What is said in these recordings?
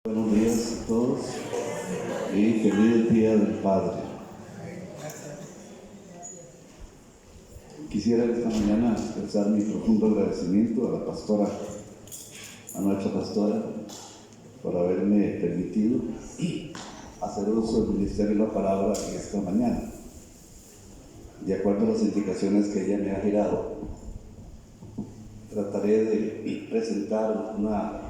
Buenos días a todos y feliz Día del Padre. Quisiera esta mañana expresar mi profundo agradecimiento a la pastora, a nuestra pastora, por haberme permitido hacer uso del ministerio de la palabra esta mañana. De acuerdo a las indicaciones que ella me ha girado, trataré de presentar una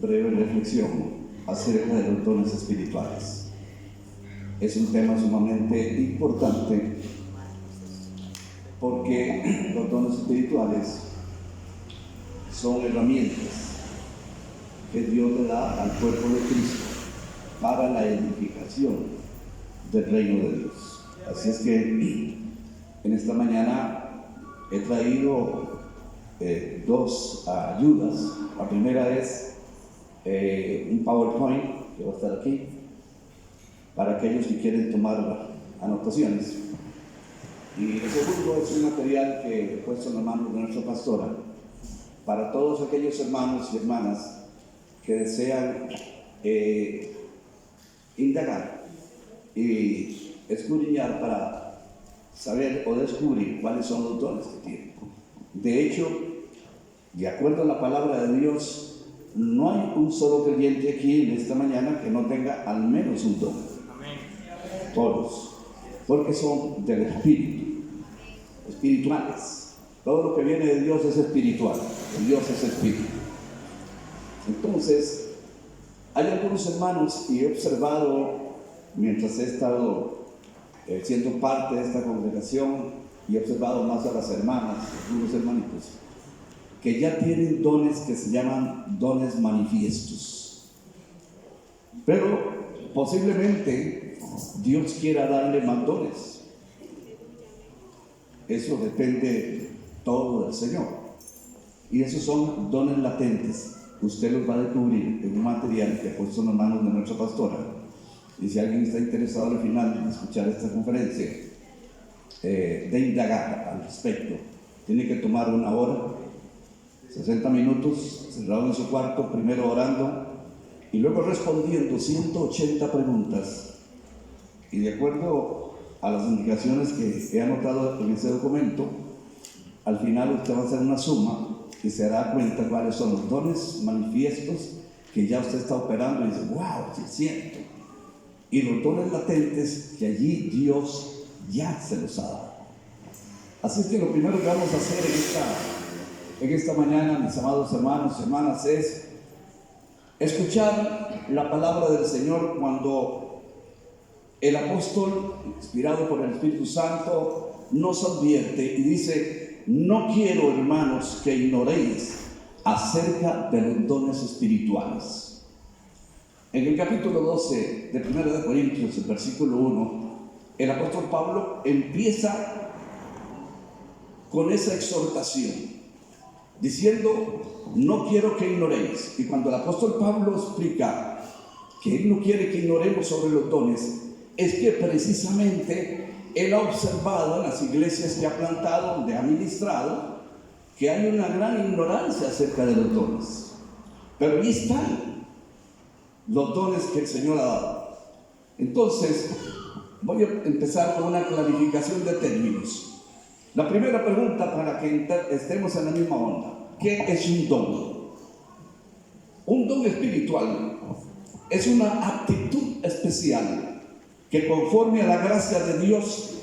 breve reflexión acerca de los dones espirituales. Es un tema sumamente importante porque los dones espirituales son herramientas que Dios le da al cuerpo de Cristo para la edificación del reino de Dios. Así es que en esta mañana he traído dos ayudas. La primera es un PowerPoint que va a estar aquí para aquellos que quieren tomar anotaciones, y el segundo es un material que he puesto en las manos de nuestra pastora para todos aquellos hermanos y hermanas que desean indagar y escudriñar para saber o descubrir cuáles son los dones que tienen. De hecho, de acuerdo a la palabra de Dios, no hay un solo creyente aquí en esta mañana que no tenga al menos un don. Amén. Todos, porque son del Espíritu, espirituales. Todo lo que viene de Dios es espiritual. Dios es Espíritu. Entonces, hay algunos hermanos, y he observado mientras he estado siendo parte de esta congregación, y he observado más a las hermanas, algunos hermanitos, que ya tienen dones que se llaman dones manifiestos. Pero posiblemente Dios quiera darle más dones. Eso depende todo del Señor. Y esos son dones latentes. Usted los va a descubrir en un material que ha puesto en las manos de nuestra pastora. Y si alguien está interesado al final en escuchar esta conferencia, de indagar al respecto, tiene que tomar una hora, 60 minutos, cerrado en su cuarto, primero orando y luego respondiendo 180 preguntas. Y de acuerdo a las indicaciones que he anotado en ese documento, al final usted va a hacer una suma y se dará cuenta cuáles son los dones manifiestos que ya usted está operando y dice, wow, sí es cierto. Y los dones latentes que allí Dios ya se los ha dado. Así que lo primero que vamos a hacer en esta mañana, mis amados hermanos y hermanas, es escuchar la palabra del Señor cuando el apóstol, inspirado por el Espíritu Santo, nos advierte y dice: no quiero, hermanos, que ignoréis acerca de los dones espirituales. En el capítulo 12 de 1 de Corintios, el versículo 1, el apóstol Pablo empieza con esa exhortación diciendo: no quiero que ignoréis. Y cuando el apóstol Pablo explica que él no quiere que ignoremos sobre los dones, es que precisamente él ha observado en las iglesias que ha plantado, donde ha ministrado, que hay una gran ignorancia acerca de los dones. Pero ahí están los dones que el Señor ha dado. Entonces, voy a empezar con una clarificación de términos. La primera pregunta, para que estemos en la misma onda: ¿qué es un don? Un don espiritual es una aptitud especial que, conforme a la gracia de Dios,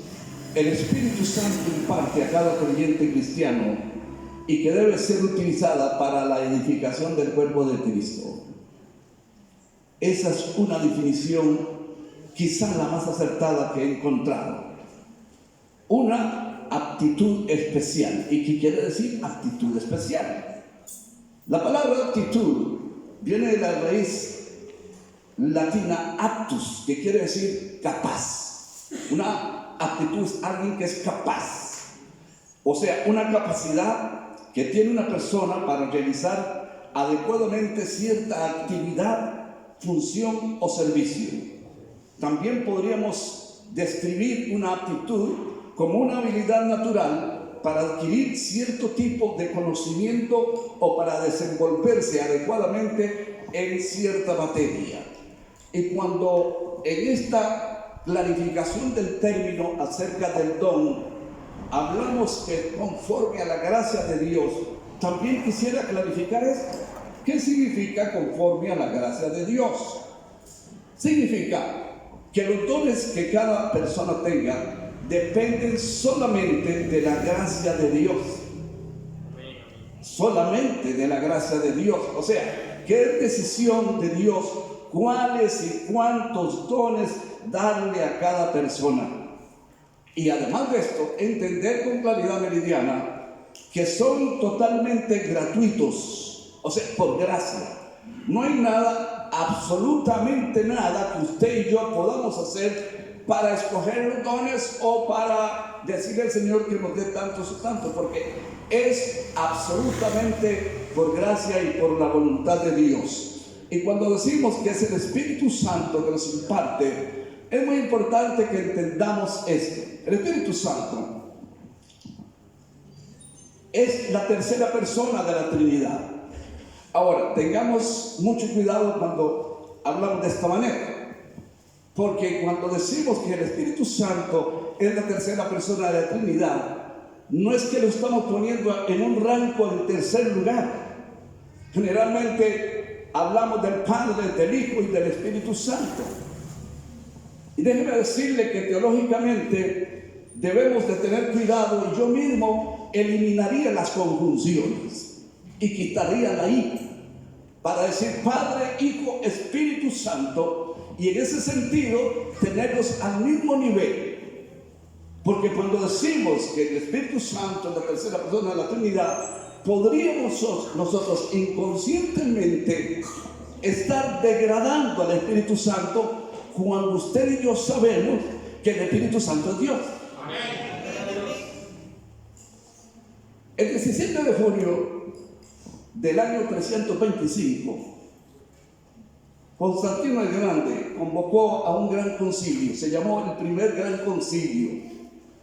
el Espíritu Santo imparte a cada creyente cristiano y que debe ser utilizada para la edificación del cuerpo de Cristo. Esa es una definición quizá la más acertada que he encontrado. Una aptitud especial. ¿Y qué quiere decir aptitud especial? La palabra aptitud viene de la raíz latina aptus, que quiere decir capaz. Una aptitud es alguien que es capaz, o sea, una capacidad que tiene una persona para realizar adecuadamente cierta actividad, función o servicio. También podríamos describir una aptitud como una habilidad natural para adquirir cierto tipo de conocimiento o para desenvolverse adecuadamente en cierta materia. Y cuando en esta clarificación del término acerca del don, hablamos que conforme a la gracia de Dios, también quisiera clarificar esto. ¿Qué significa conforme a la gracia de Dios? Significa que los dones que cada persona tenga dependen solamente de la gracia de Dios. Solamente de la gracia de Dios. O sea, que es decisión de Dios cuáles y cuántos dones darle a cada persona. Y además de esto, entender con claridad meridiana que son totalmente gratuitos, o sea, por gracia. No hay nada, absolutamente nada que usted y yo podamos hacer para escoger los dones o para decirle al Señor que nos dé tantos o tantos, porque es absolutamente por gracia y por la voluntad de Dios. Y cuando decimos que es el Espíritu Santo que nos imparte, es muy importante que entendamos esto. El Espíritu Santo es la tercera persona de la Trinidad. Ahora, tengamos mucho cuidado cuando hablamos de esta manera, porque cuando decimos que el Espíritu Santo es la tercera persona de la Trinidad, no es que lo estamos poniendo en un rango de tercer lugar. Generalmente hablamos del Padre, del Hijo y del Espíritu Santo. Y déjeme decirle que teológicamente debemos de tener cuidado, y yo mismo eliminaría las conjunciones y quitaría la I para decir Padre, Hijo, Espíritu Santo, y en ese sentido tenerlos al mismo nivel. Porque cuando decimos que el Espíritu Santo es la tercera persona de la Trinidad, podríamos nosotros inconscientemente estar degradando al Espíritu Santo cuando usted y yo sabemos que el Espíritu Santo es Dios. Amén. El 17 de junio del año 325, Constantino el Grande convocó a un gran concilio. Se llamó el primer gran concilio,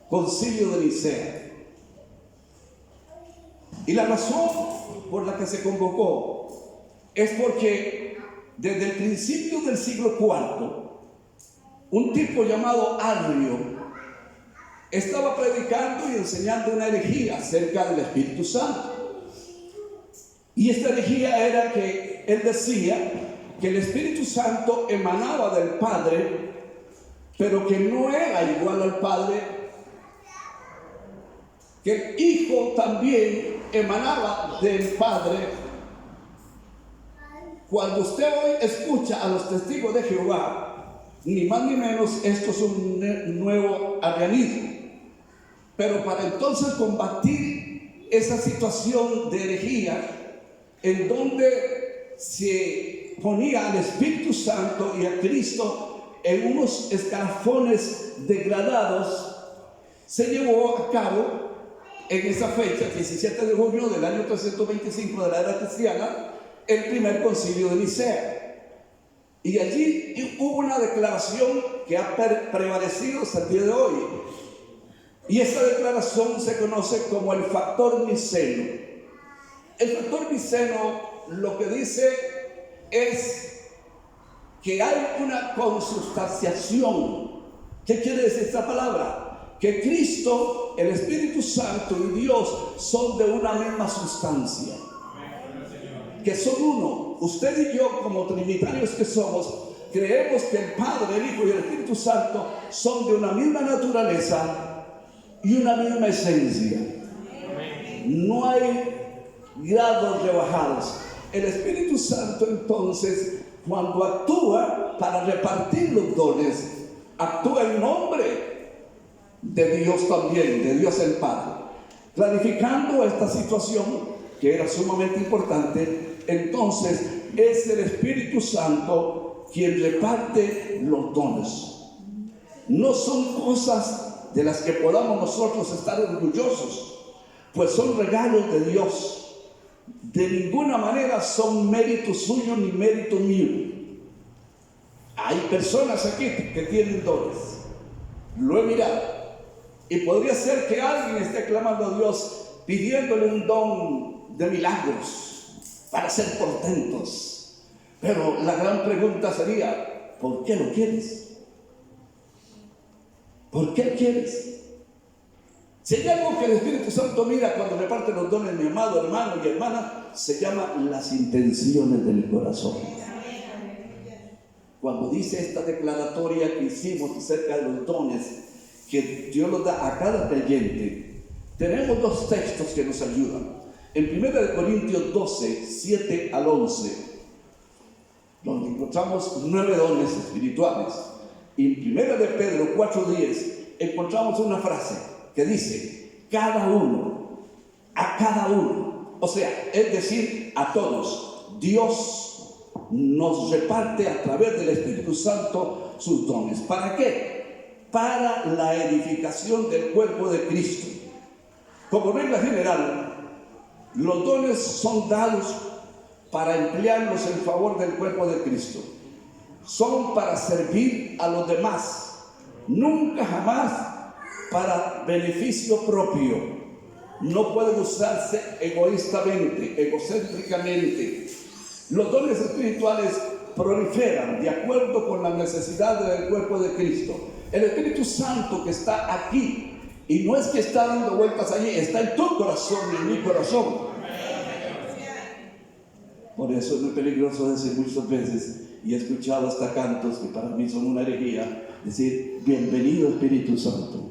Concilio de Nicea. Y la razón por la que se convocó es porque desde el principio del siglo IV, un tipo llamado Arrio estaba predicando y enseñando una herejía acerca del Espíritu Santo. Y esta herejía era que él decía que el Espíritu Santo emanaba del Padre, pero que no era igual al Padre, que el Hijo también emanaba del Padre. Cuando usted hoy escucha a los testigos de Jehová, ni más ni menos, esto es un nuevo arrianismo. Pero para entonces combatir esa situación de herejía, en donde se ponía al Espíritu Santo y a Cristo en unos escalafones degradados, se llevó a cabo en esa fecha, 17 de junio del año 325 de la era cristiana, el primer concilio de Nicea. Y allí hubo una declaración que ha prevalecido hasta el día de hoy. Y esa declaración se conoce como el factor niceno. El factor niceno lo que dice es que hay una consubstanciación. ¿Qué quiere decir esta palabra? Que Cristo, el Espíritu Santo y Dios son de una misma sustancia. Que son uno. Usted y yo, como trinitarios que somos, creemos que el Padre, el Hijo y el Espíritu Santo son de una misma naturaleza y una misma esencia. No hay grados rebajados. El Espíritu Santo entonces, cuando actúa para repartir los dones, actúa en nombre de Dios también, de Dios el Padre. Clarificando esta situación que era sumamente importante, entonces es el Espíritu Santo quien reparte los dones. No son cosas de las que podamos nosotros estar orgullosos, pues son regalos de Dios. De ninguna manera son mérito suyo ni mérito mío. Hay personas aquí que tienen dones, lo he mirado, y podría ser que alguien esté clamando a Dios pidiéndole un don de milagros para ser portentos, Pero la gran pregunta sería, ¿por qué lo quieres? ¿Por qué quieres? Si hay algo que el Espíritu Santo mira cuando reparte los dones, mi amado hermano y hermana, se llama las intenciones del corazón. Cuando dice esta declaratoria que hicimos acerca de los dones que Dios los da a cada creyente, tenemos dos textos que nos ayudan. En 1 Corintios 12, 7 al 11, donde encontramos 9 dones espirituales. Y en 1 Pedro 4, 10 encontramos una frase que dice, cada uno, a cada uno, o sea, es decir, a todos, Dios nos reparte a través del Espíritu Santo sus dones. ¿Para qué? Para la edificación del cuerpo de Cristo. Como regla general, los dones son dados para emplearlos en favor del cuerpo de Cristo. Son para servir a los demás, nunca jamás para beneficio propio. No pueden usarse egoístamente, egocéntricamente. Los dones espirituales proliferan de acuerdo con las necesidades del cuerpo de Cristo. El Espíritu Santo que está aquí, y no es que está dando vueltas allí, está en tu corazón y en mi corazón. Por eso es muy peligroso decir muchas veces, y he escuchado hasta cantos que para mí son una herejía, decir, bienvenido Espíritu Santo.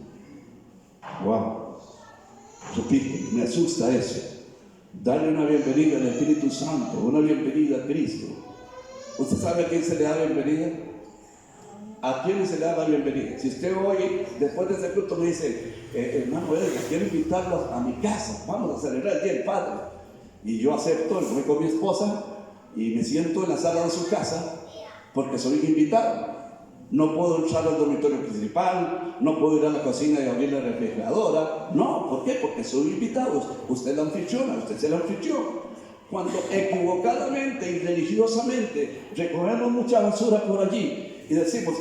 Wow, repito, me asusta eso. Darle una bienvenida al Espíritu Santo, una bienvenida a Cristo. ¿Usted sabe a quién se le da bienvenida? ¿A quién se le da la bienvenida? Si usted hoy, después de este culto, me dice, hermano Edgar, quiero invitarlos a mi casa, vamos a celebrar el Día del Padre. Y yo acepto, voy con mi esposa y me siento en la sala de su casa porque soy invitado. No puedo entrar al dormitorio principal, no puedo ir a la cocina y abrir la refrigeradora. No, ¿por qué? Porque soy invitado. Usted es la anfitriona, usted es el anfitrión. Cuando equivocadamente y religiosamente recogemos mucha basura por allí y decimos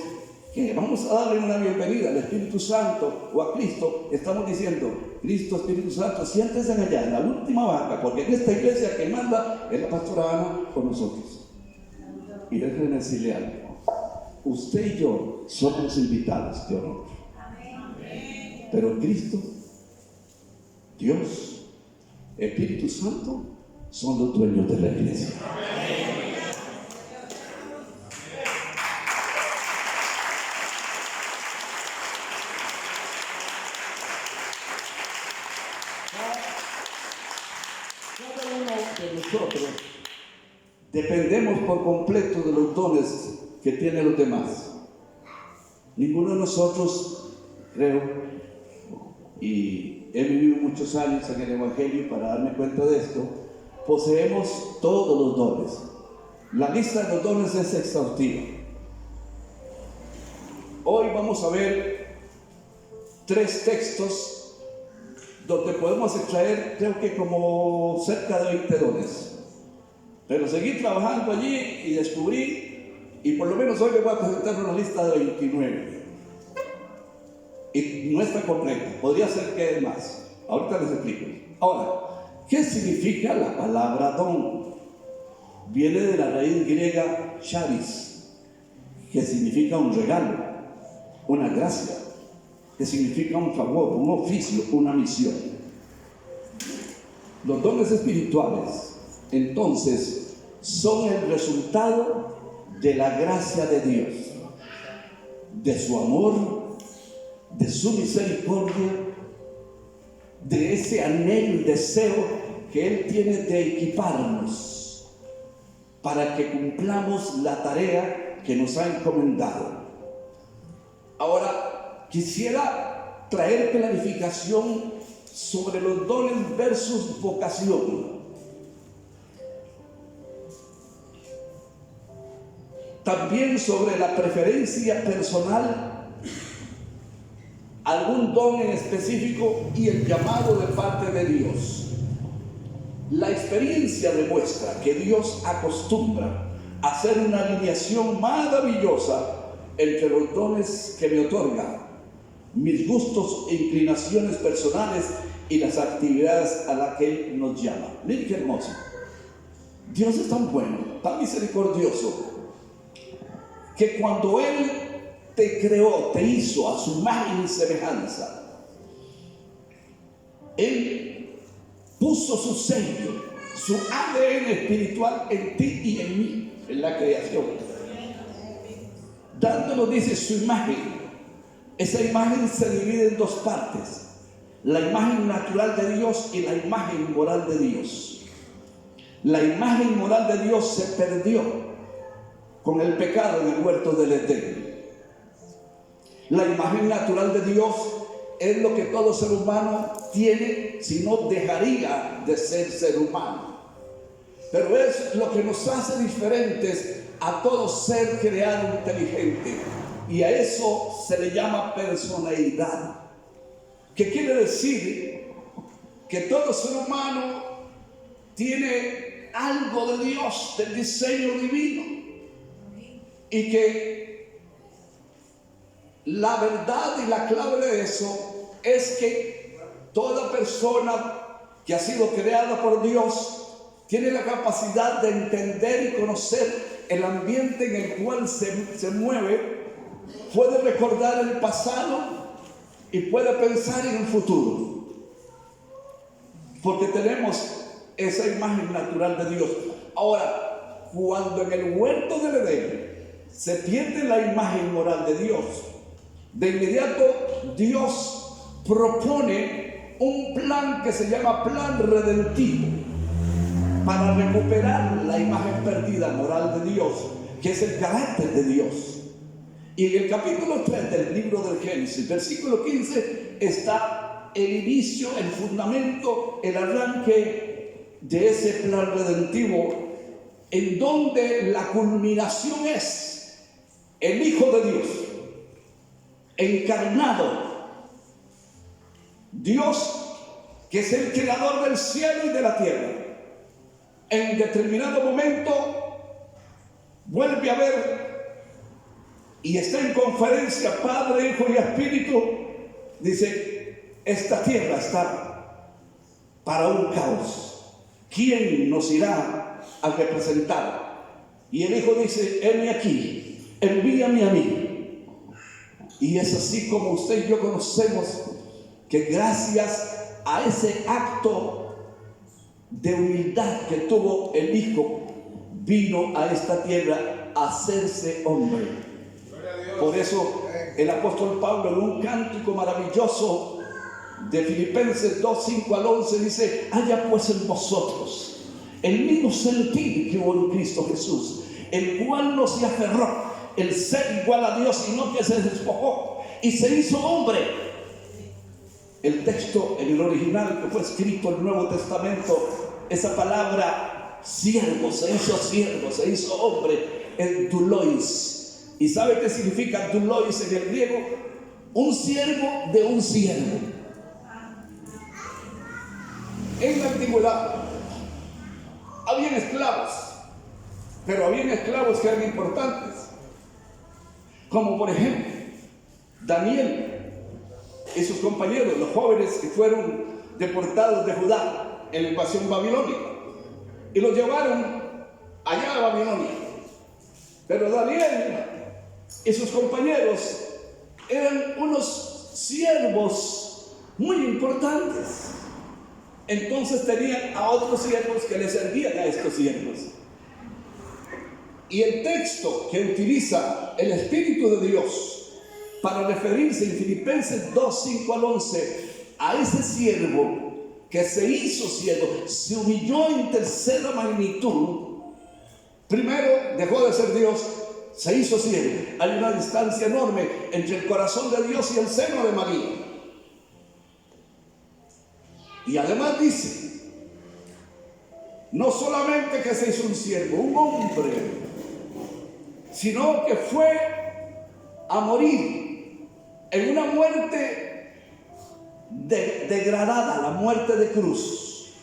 que vamos a darle una bienvenida al Espíritu Santo o a Cristo, estamos diciendo, Cristo, Espíritu Santo, siéntense allá en la última banca, porque en esta iglesia que manda es la pastora Ana con nosotros. Y déjenme decirle algo. Usted y yo somos invitados de honor. Pero Cristo, Dios, Espíritu Santo son los dueños de la iglesia. Cada uno de nosotros dependemos por completo de los dones que tienen los demás. Ninguno de nosotros, creo, y he vivido muchos años en el Evangelio para darme cuenta de esto, poseemos todos los dones. La lista de los dones es exhaustiva. Hoy vamos a ver 3 textos donde podemos extraer, creo que como cerca de 20 dones. Pero seguí trabajando allí y descubrí, y por lo menos hoy les voy a presentar una lista de 29. Y no está completa, podría ser que es más. Ahorita les explico. Ahora, ¿qué significa la palabra don? Viene de la raíz griega charis, que significa un regalo, una gracia, que significa un favor, un oficio, una misión. Los dones espirituales, entonces, son el resultado de la gracia de Dios, de su amor, de su misericordia, de ese anhelo y deseo que Él tiene de equiparnos para que cumplamos la tarea que nos ha encomendado. Ahora, quisiera traer clarificación sobre los dones versus vocación. También sobre la preferencia personal, algún don en específico y el llamado de parte de Dios. La experiencia demuestra que Dios acostumbra a hacer una alineación maravillosa entre los dones que me otorga, mis gustos e inclinaciones personales y las actividades a las que Él nos llama. Miren qué hermoso. Dios es tan bueno, tan misericordioso, que cuando Él te creó, te hizo a su imagen y semejanza, Él puso su sello, su ADN espiritual en ti y en mí, en la creación, dándonos, dice, su imagen. Esa imagen se divide en dos partes: la imagen natural de Dios y la imagen moral de Dios. La imagen moral de Dios se perdió con el pecado en el huerto del Edén. La imagen natural de Dios es lo que todo ser humano tiene, si no dejaría de ser humano. Pero es lo que nos hace diferentes a todo ser creado inteligente. Y a eso se le llama personalidad. ¿Qué quiere decir? Que todo ser humano tiene algo de Dios, del diseño divino. Y que la verdad y la clave de eso es que toda persona que ha sido creada por Dios tiene la capacidad de entender y conocer el ambiente en el cual se mueve, puede recordar el pasado y puede pensar en el futuro, porque tenemos esa imagen natural de Dios. Ahora, cuando en el huerto del Edén se pierde la imagen moral de Dios, de inmediato Dios propone un plan que se llama plan redentivo para recuperar la imagen perdida moral de Dios, que es el carácter de Dios. Y en el capítulo 3 del libro del Génesis, versículo 15, está el inicio, el fundamento, el arranque de ese plan redentivo, en donde la culminación es el Hijo de Dios, encarnado. Dios, que es el creador del cielo y de la tierra, en determinado momento vuelve a ver y está en conferencia Padre, Hijo y Espíritu. Dice: esta tierra está para un caos. ¿Quién nos irá a representar? Y el Hijo dice: heme aquí, envíame a mí. Y es así como usted y yo conocemos que gracias a ese acto de humildad que tuvo el Hijo, vino a esta tierra a hacerse hombre. Por eso el apóstol Pablo, en un cántico maravilloso de Filipenses 2, 5 al 11, dice: haya pues en vosotros el mismo sentir que hubo en Cristo Jesús, el cual no se aferró el ser igual a Dios, sino que se despojó y se hizo hombre. El texto en el original que fue escrito en el Nuevo Testamento, esa palabra siervo, se hizo hombre, es doulois. ¿Y sabe qué significa doulois en el griego? Un siervo de un siervo. En la antigüedad habían esclavos, pero habían esclavos que eran importantes, como por ejemplo Daniel y sus compañeros, los jóvenes que fueron deportados de Judá en la invasión babilónica, y los llevaron allá a Babilonia. Pero Daniel y sus compañeros eran unos siervos muy importantes. Entonces tenían a otros siervos que les servían a estos siervos. Y el texto que utiliza el Espíritu de Dios para referirse en Filipenses 2, 5 al 11 a ese siervo que se hizo siervo, se humilló en tercera magnitud. Primero dejó de ser Dios, se hizo siervo. Hay una distancia enorme entre el corazón de Dios y el seno de María. Y además dice, no solamente que se hizo un siervo, un hombre, sino que fue a morir en una muerte degradada, la muerte de cruz.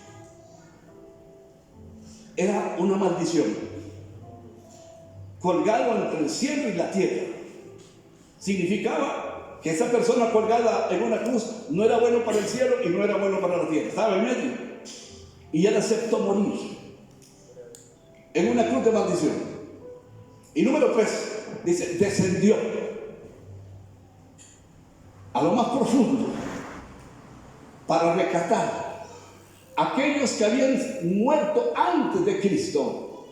Era una maldición. Colgado entre el cielo y la tierra. Significaba que esa persona colgada en una cruz no era bueno para el cielo y no era bueno para la tierra. Estaba en medio. Y él aceptó morir. en una cruz de maldición. Y número 3, dice, descendió a lo más profundo para rescatar a aquellos que habían muerto antes de Cristo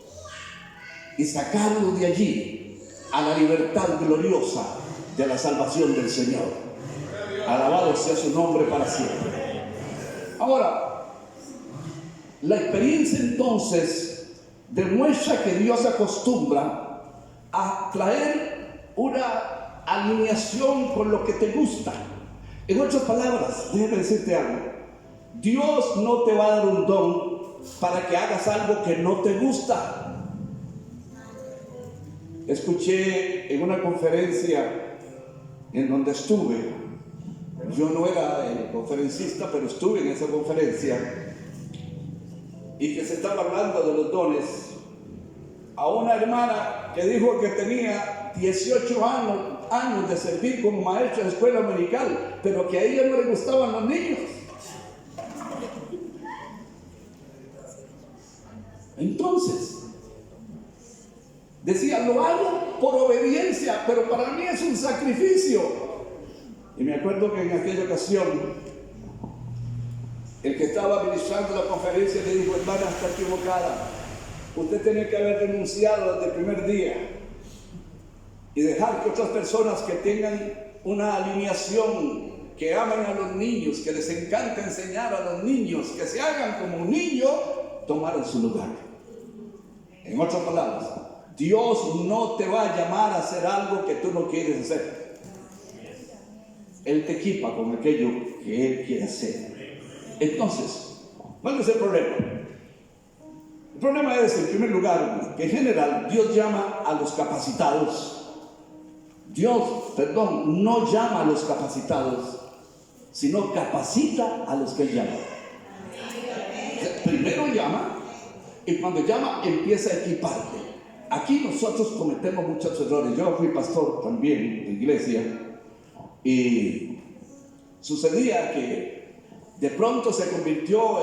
y sacarlos de allí a la libertad gloriosa de la salvación del Señor. Alabado sea su nombre para siempre. Ahora, la experiencia entonces demuestra que Dios acostumbra a traer una alineación con lo que te gusta. En otras palabras, déjame decirte algo. Dios no te va a dar un don para que hagas algo que no te gusta. Escuché en una conferencia en donde estuve, yo no era el conferencista, pero estuve en esa conferencia, y que se estaba hablando de los dones, a una hermana que dijo que tenía 18 años de servir como maestra de escuela dominical, pero que a ella no le gustaban los niños. Entonces, decía, lo hago por obediencia, pero para mí es un sacrificio. Y me acuerdo que en aquella ocasión, el que estaba administrando la conferencia le dijo, hermana, está equivocada. Usted tiene que haber renunciado desde el primer día y dejar que otras personas que tengan una alineación, que amen a los niños, que les encanta enseñar a los niños, que se hagan como un niño, tomaran su lugar. En otras palabras, Dios no te va a llamar a hacer algo que tú no quieres hacer. Él te equipa con aquello que Él quiere hacer. Entonces, ¿cuál es el problema? El problema es, en primer lugar, que en general Dios llama a los capacitados. Dios no llama a los capacitados, sino capacita a los que Él llama. Primero llama, y cuando llama empieza a equiparte. Aquí nosotros cometemos muchos errores. Yo fui pastor también de iglesia, y sucedía que de pronto se convirtió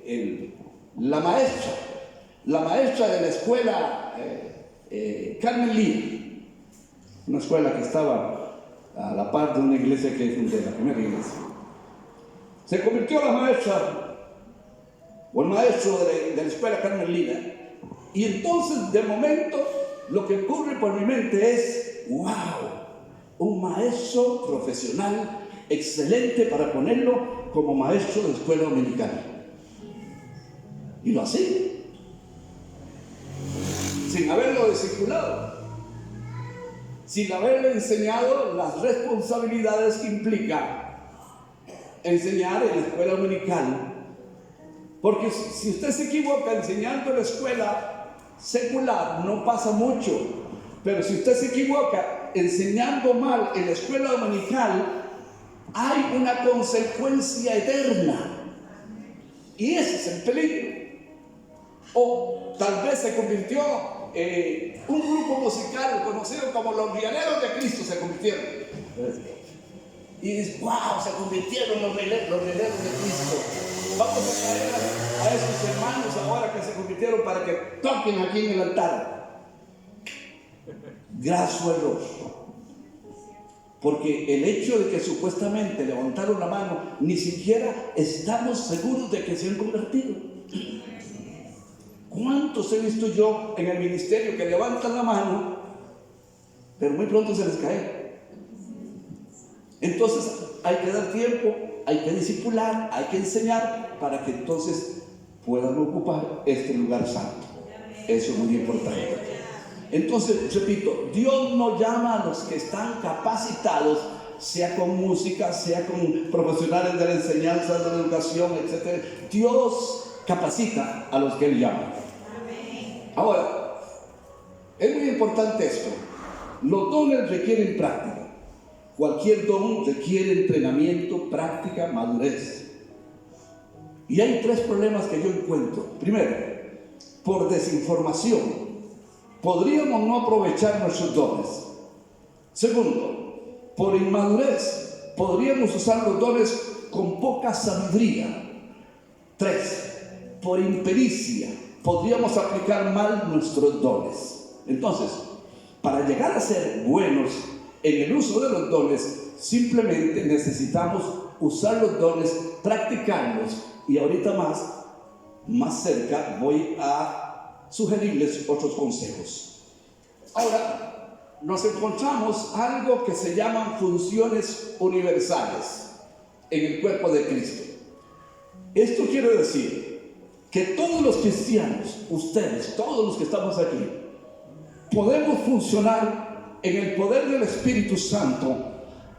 en la maestra de la escuela Carmen Lee, una escuela que estaba a la par de una iglesia que fundé, la primera iglesia. Se convirtió la maestra o el maestro de la escuela Carmen Lee, y entonces de momento lo que ocurre por mi mente es, wow, un maestro profesional excelente para ponerlo como maestro de escuela dominical. Y lo hacía, sin haberlo discipulado, sin haberle enseñado las responsabilidades que implica enseñar en la escuela dominical. Porque si usted se equivoca enseñando en la escuela secular, no pasa mucho. Pero si usted se equivoca enseñando mal en la escuela dominical, hay una consecuencia eterna. Y ese es el peligro. O tal vez se convirtió un grupo musical conocido como los Rialeros de Cristo, se convirtieron. Y dices, wow, se convirtieron los Rialeros de Cristo. Vamos a traer a esos hermanos ahora que se convirtieron para que toquen aquí en el altar. Graso error. Porque el hecho de que supuestamente levantaron la mano, ni siquiera estamos seguros de que se han convertido. ¿Cuántos he visto yo en el ministerio que levantan la mano, pero muy pronto se les cae? Entonces hay que dar tiempo, hay que discipular, hay que enseñar para que entonces puedan ocupar este lugar santo. Eso es muy importante. Entonces, repito, Dios no llama a los que están capacitados, sea con música, sea con profesionales de la enseñanza, de la educación, etc. Dios capacita a los que Él llama. Ahora, es muy importante esto. Los dones requieren práctica. Cualquier don requiere entrenamiento, práctica, madurez. Y hay 3 problemas que yo encuentro. Primero, por desinformación, podríamos no aprovechar nuestros dones. Segundo, por inmadurez, podríamos usar los dones con poca sabiduría. 3, por impericia, podríamos aplicar mal nuestros dones. Entonces, para llegar a ser buenos en el uso de los dones, simplemente necesitamos usar los dones, practicarlos, y ahorita más cerca voy a sugerirles otros consejos. Ahora, nos encontramos algo que se llaman funciones universales en el cuerpo de Cristo. Esto quiere decir que todos los cristianos, ustedes, todos los que estamos aquí, podemos funcionar en el poder del Espíritu Santo,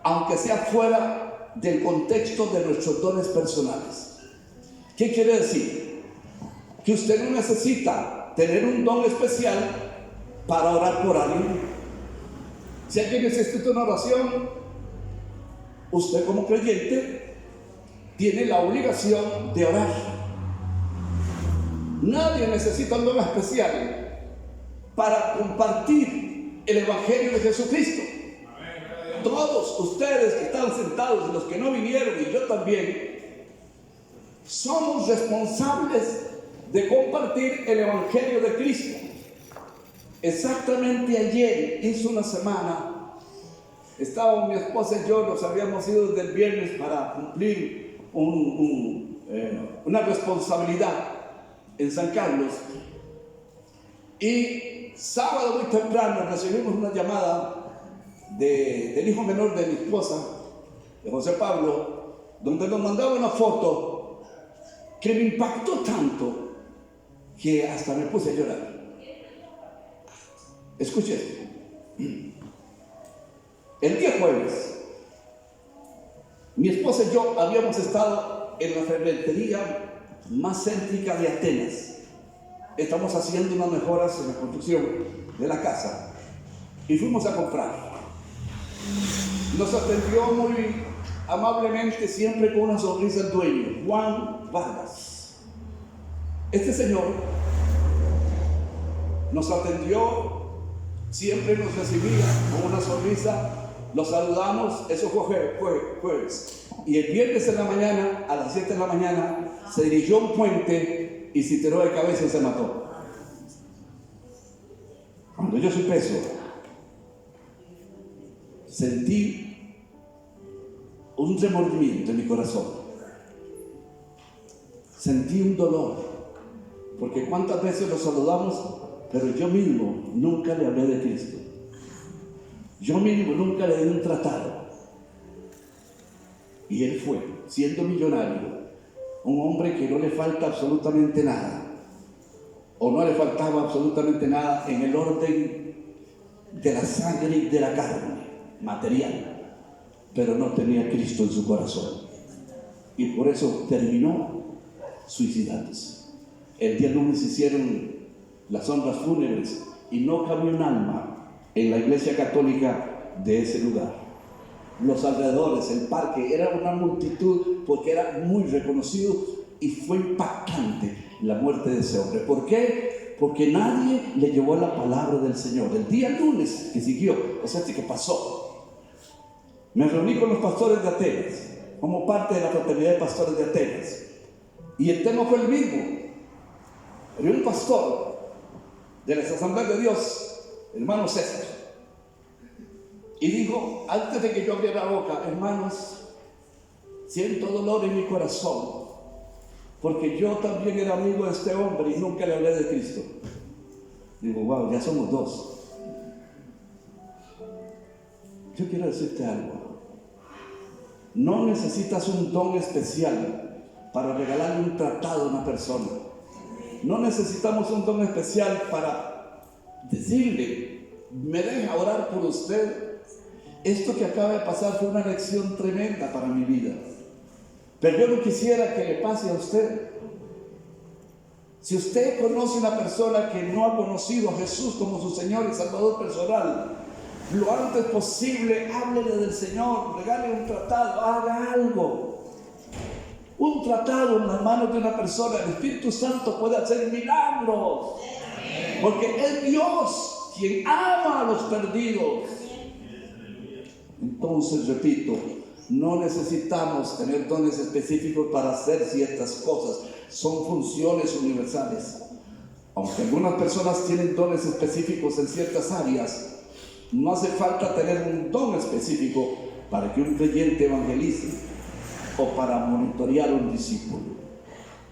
aunque sea fuera del contexto de nuestros dones personales. ¿Qué quiere decir? Que usted no necesita tener un don especial para orar por alguien. Si alguien necesita una oración, usted como creyente tiene la obligación de orar. Nadie necesita un don especial para compartir el Evangelio de Jesucristo. Todos ustedes que están sentados y los que no vinieron, y yo también, somos responsables de compartir el Evangelio de Cristo. Exactamente ayer, hizo una semana, estábamos mi esposa y yo, nos habíamos ido desde el viernes para cumplir una responsabilidad en San Carlos, y sábado muy temprano recibimos una llamada del hijo menor de mi esposa, de José Pablo, donde nos mandaba una foto que me impactó tanto que hasta me puse a llorar. Escuche esto. El día jueves, mi esposa y yo habíamos estado en la ferretería más céntrica de Atenas. Estamos haciendo unas mejoras en la construcción de la casa y fuimos a comprar. Nos atendió muy amablemente, siempre con una sonrisa, el dueño, Juan Vargas. Este señor nos atendió, siempre nos recibía con una sonrisa. Lo saludamos, eso fue jueves. Y el viernes en la mañana, a las 7 de la mañana, se dirigió a un puente y se tiró de cabeza y se mató. Cuando yo supe eso, sentí un remordimiento en mi corazón. Sentí un dolor, porque cuántas veces lo saludamos, pero yo mismo nunca le hablé de Cristo. Yo mismo nunca le di un tratado. Y él fue, siendo millonario, un hombre que no le falta absolutamente nada, o no le faltaba absolutamente nada en el orden de la sangre y de la carne, material, pero no tenía Cristo en su corazón. Y por eso terminó suicidándose. El día lunes hicieron las honras fúnebres y no cabía un alma en la iglesia católica de ese lugar. Los alrededores, el parque, era una multitud porque era muy reconocido, y fue impactante la muerte de ese hombre. ¿Por qué? Porque nadie le llevó la palabra del Señor. El día lunes que siguió, o sea, que pasó, me reuní con los pastores de Atenas, como parte de la fraternidad de pastores de Atenas, y el tema fue el mismo. Había un pastor de las Asambleas de Dios, hermano César, y dijo, antes de que yo abriera la boca: hermanos, siento dolor en mi corazón, porque yo también era amigo de este hombre y nunca le hablé de Cristo. Digo, wow, ya somos dos. Yo quiero decirte algo. No necesitas un don especial para regalarle un tratado a una persona. No necesitamos un don especial para decirle: me deja orar por usted. Esto que acaba de pasar fue una lección tremenda para mi vida, pero yo no quisiera que le pase a usted. Si usted conoce una persona que no ha conocido a Jesús como su Señor y Salvador personal, lo antes posible háblele del Señor, regale un tratado, haga algo. Un tratado en las manos de una persona, el Espíritu Santo puede hacer milagros, porque es Dios quien ama a los perdidos. Entonces, repito, no necesitamos tener dones específicos para hacer ciertas cosas. Son funciones universales. Aunque algunas personas tienen dones específicos en ciertas áreas, no hace falta tener un don específico para que un creyente evangelice o para monitorear a un discípulo.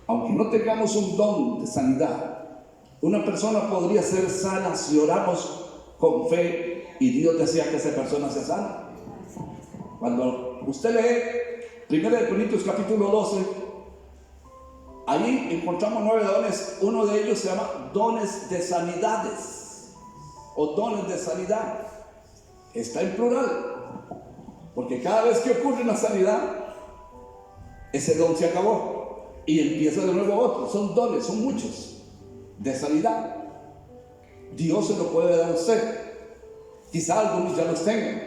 Aunque no tengamos un don de sanidad, una persona podría ser sana si oramos con fe y Dios desea que esa persona sea sana. Cuando usted lee 1 Corintios capítulo 12, ahí encontramos 9 dones. Uno de ellos se llama dones de sanidades o dones de sanidad. Está en plural, porque cada vez que ocurre una sanidad, ese don se acabó y empieza de nuevo otro. Son dones, son muchos de sanidad. Dios se lo puede dar a usted. Quizá algunos ya los tengan,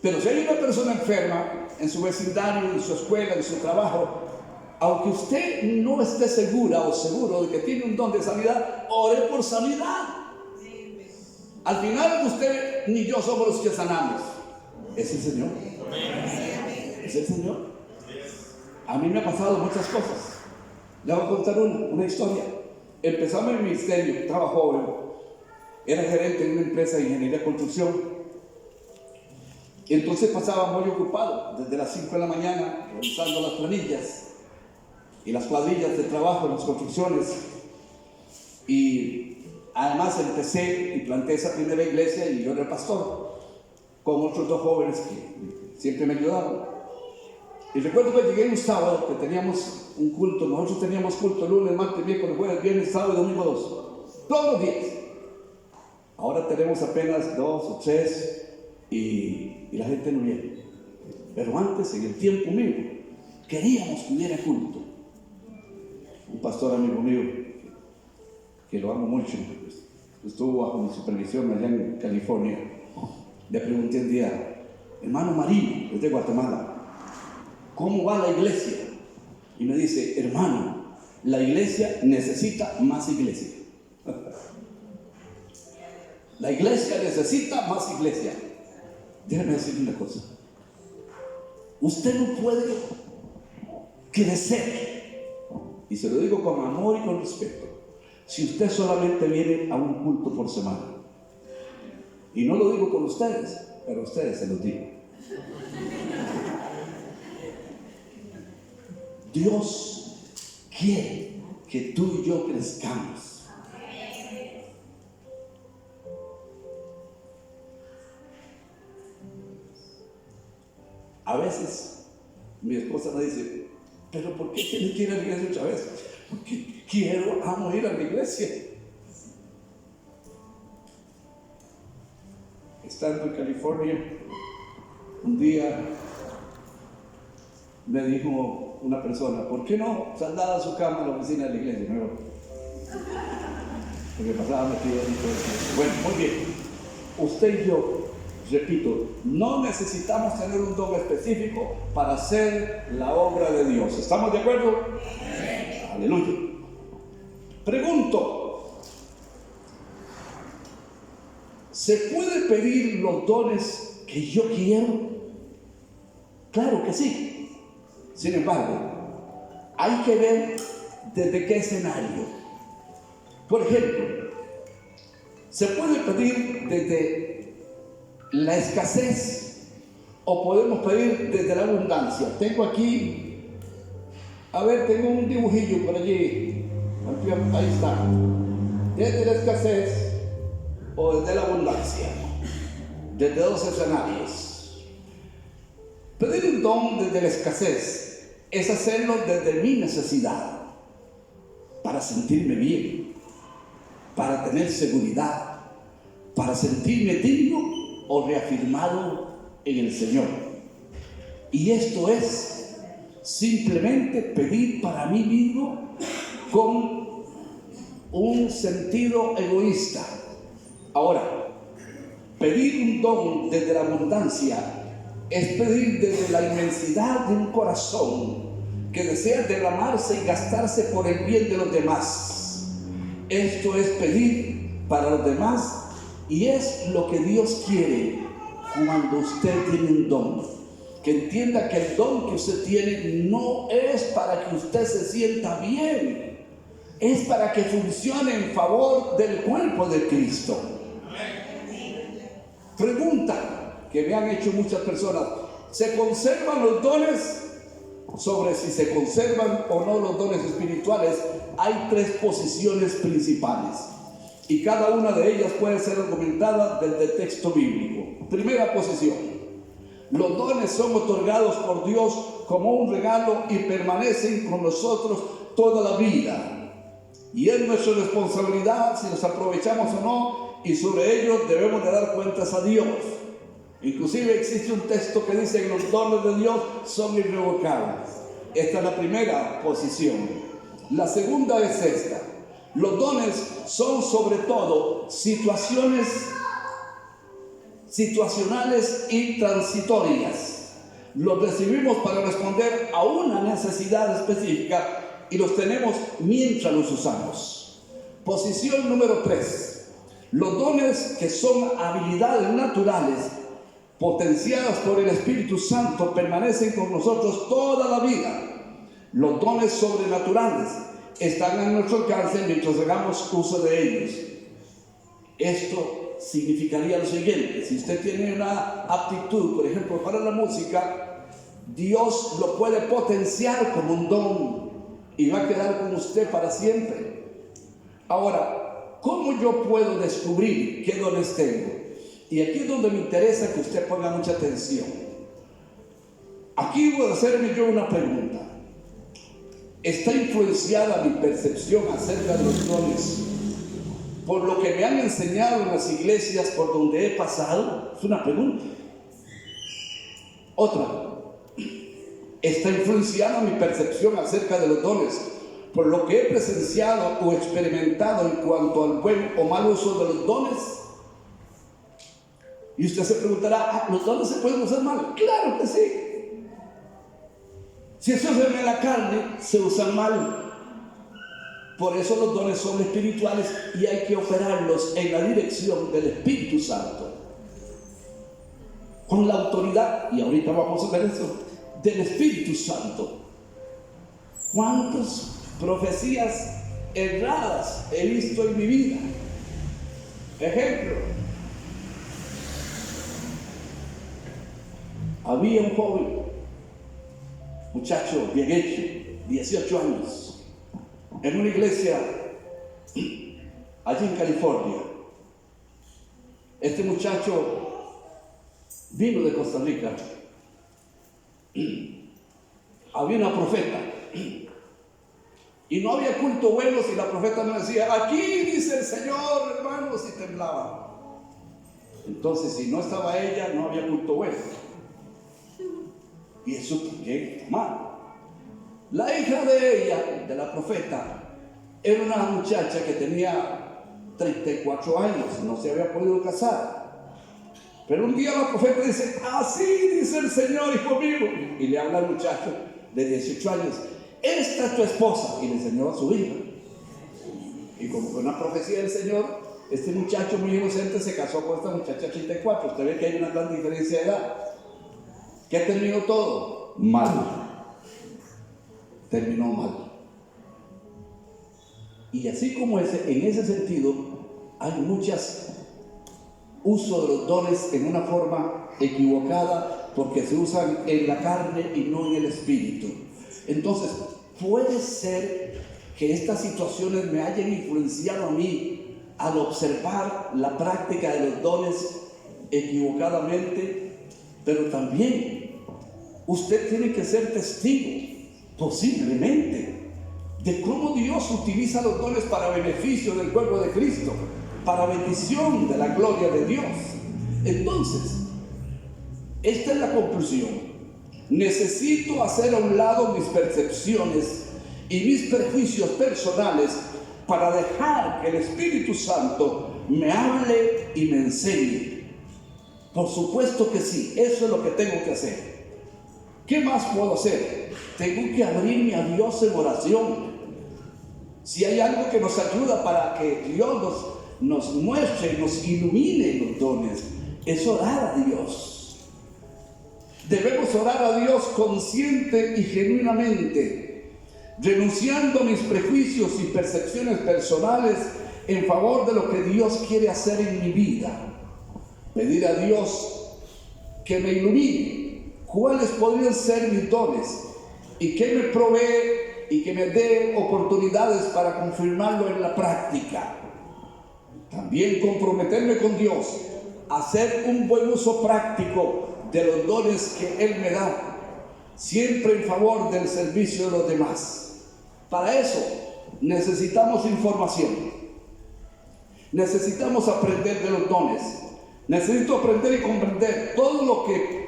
pero si hay una persona enferma en su vecindario, en su escuela, en su trabajo, aunque usted no esté segura o seguro de que tiene un don de sanidad, ore por sanidad. Al final usted ni yo somos los que sanamos, es el Señor. Es el Señor. A mí me ha pasado muchas cosas. Le voy a contar una historia. Empezamos en mi ministerio, estaba joven, era gerente de una empresa de ingeniería de construcción. Y entonces pasaba muy ocupado, desde las 5 de la mañana, revisando las planillas y las cuadrillas de trabajo en las construcciones. Y además empecé y planté esa primera iglesia y yo era el pastor, con otros 2 jóvenes que siempre me ayudaban. Y recuerdo que llegué un sábado, que teníamos un culto. Nosotros teníamos culto lunes, martes, miércoles, jueves, viernes, sábado y domingo 2. Todos los días. Ahora tenemos apenas 2 o 3 y la gente no viene. Pero antes, en el tiempo mío, queríamos que hubiera culto. Un pastor amigo mío, que lo amo mucho, estuvo bajo mi supervisión allá en California. Le pregunté un día, hermano Marín, es de Guatemala, ¿cómo va la iglesia? Y me dice, hermano, la iglesia necesita más iglesia. La iglesia necesita más iglesia. Déjame decirle una cosa. Usted no puede crecer, y se lo digo con amor y con respeto, si usted solamente viene a un culto por semana. Y no lo digo por ustedes, pero a ustedes se los digo. Dios quiere que tú y yo crezcamos. A veces mi esposa me dice, pero ¿por qué tienes que ir a la iglesia otra vez? Porque amo ir a la iglesia. Estando en California, un día me dijo una persona, ¿por qué no saldada a su cama a la oficina de la iglesia? No, porque pasaba metido en todo eso. Bueno, muy bien. Usted y yo, repito, no necesitamos tener un don específico para hacer la obra de Dios. ¿Estamos de acuerdo? Sí. Aleluya. Pregunto, ¿se puede pedir los dones que yo quiero? Claro que sí. Sin embargo, hay que ver desde qué escenario. Por ejemplo, se puede pedir desde la escasez o podemos pedir desde la abundancia. Tengo aquí, tengo un dibujillo por allí. Ahí está. Desde la escasez o desde la abundancia. Desde 2 escenarios. Pedir un don desde la escasez es hacerlo desde mi necesidad, para sentirme bien, para tener seguridad, para sentirme digno o reafirmado en el Señor. Y esto es simplemente pedir para mí mismo con un sentido egoísta. Ahora, pedir un don desde la abundancia es pedir desde la inmensidad de un corazón que desea derramarse y gastarse por el bien de los demás. Esto es pedir para los demás y es lo que Dios quiere cuando usted tiene un don. Que entienda que el don que usted tiene no es para que usted se sienta bien, es para que funcione en favor del cuerpo de Cristo. Pregunta que me han hecho muchas personas: ¿se conservan los dones? Sobre si se conservan o no los dones espirituales, hay 3 posiciones principales y cada una de ellas puede ser argumentada desde el texto bíblico. Primera posición: los dones son otorgados por Dios como un regalo y permanecen con nosotros toda la vida, y es nuestra responsabilidad si los aprovechamos o no, y sobre ellos debemos de dar cuentas a Dios. Inclusive existe un texto que dice que los dones de Dios son irrevocables. Esta es la primera posición. La segunda es esta: los dones son sobre todo situacionales y transitorias. Los recibimos para responder a una necesidad específica y los tenemos mientras los usamos. Posición número 3: los dones que son habilidades naturales potenciadas por el Espíritu Santo permanecen con nosotros toda la vida. Los dones sobrenaturales están a nuestro alcance mientras hagamos uso de ellos. Esto significaría lo siguiente: si usted tiene una aptitud, por ejemplo, para la música, Dios lo puede potenciar como un don y va a quedar con usted para siempre. Ahora, ¿cómo yo puedo descubrir qué dones tengo? Y aquí es donde me interesa que usted ponga mucha atención. Aquí voy a hacerme yo una pregunta: ¿está influenciada mi percepción acerca de los dones por lo que me han enseñado en las iglesias por donde he pasado? Es una pregunta. Otra: ¿está influenciada mi percepción acerca de los dones por lo que he presenciado o experimentado en cuanto al buen o mal uso de los dones? Y usted se preguntará: ¿los dones se pueden usar mal? ¡Claro que sí! Si eso se ve en la carne, se usan mal. Por eso los dones son espirituales y hay que operarlos en la dirección del Espíritu Santo, con la autoridad, y ahorita vamos a ver eso, del Espíritu Santo. ¿Cuántas profecías erradas he visto en mi vida? Ejemplo: había un joven, muchacho bien hecho, 18 años, en una iglesia allí en California. Este muchacho vino de Costa Rica. Había una profeta y no había culto bueno si la profeta no decía: aquí dice el Señor, hermanos, y temblaban. Entonces, si no estaba ella, no había culto bueno. Y eso también está mal. La hija de ella, de la profeta, era una muchacha que tenía 34 años, no se había podido casar. Pero un día la profeta dice: así dice el Señor, hijo mío. Y le habla al muchacho de 18 años: esta es tu esposa. Y le enseñó a su hija. Y como fue una profecía del Señor, este muchacho muy inocente se casó con esta muchacha 34. Usted ve que hay una gran diferencia de edad. ¿Qué terminó todo? Mal. Terminó mal. Y así como en ese sentido, hay muchas uso de los dones en una forma equivocada, porque se usan en la carne y no en el espíritu. Entonces, puede ser que estas situaciones me hayan influenciado a mí al observar la práctica de los dones equivocadamente, pero también usted tiene que ser testigo, posiblemente, de cómo Dios utiliza los dones para beneficio del pueblo de Cristo, para bendición de la gloria de Dios. Entonces, esta es la conclusión: necesito hacer a un lado mis percepciones y mis prejuicios personales para dejar que el Espíritu Santo me hable y me enseñe. Por supuesto que sí, eso es lo que tengo que hacer. ¿Qué más puedo hacer? Tengo que abrirme a Dios en oración. Si hay algo que nos ayuda para que Dios nos muestre y nos ilumine los dones, es orar a Dios. Debemos orar a Dios consciente y genuinamente, renunciando a mis prejuicios y percepciones personales en favor de lo que Dios quiere hacer en mi vida. Pedir a Dios que me ilumine cuáles podrían ser mis dones y que me provee y que me dé oportunidades para confirmarlo en la práctica. También comprometerme con Dios a hacer un buen uso práctico de los dones que Él me da, siempre en favor del servicio de los demás. Para eso necesitamos información, necesitamos aprender de los dones, necesito aprender y comprender todo lo que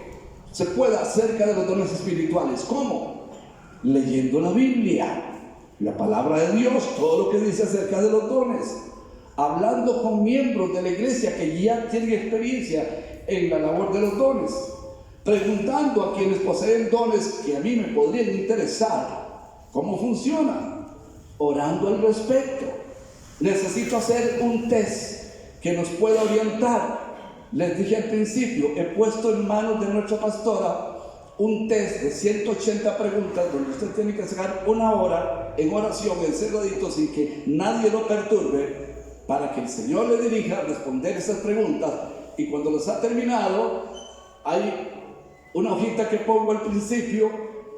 se pueda acerca de los dones espirituales. ¿Cómo? Leyendo la Biblia, la palabra de Dios, todo lo que dice acerca de los dones, hablando con miembros de la iglesia que ya tienen experiencia en la labor de los dones, preguntando a quienes poseen dones que a mí me podrían interesar cómo funcionan, orando al respecto. Necesito hacer un test que nos pueda orientar. Les dije al principio, he puesto en manos de nuestra pastora un test de 180 preguntas donde usted tiene que sacar una hora en oración, encerradito, sin que nadie lo perturbe, para que el Señor le dirija a responder esas preguntas. Y cuando los ha terminado, hay una hojita que pongo al principio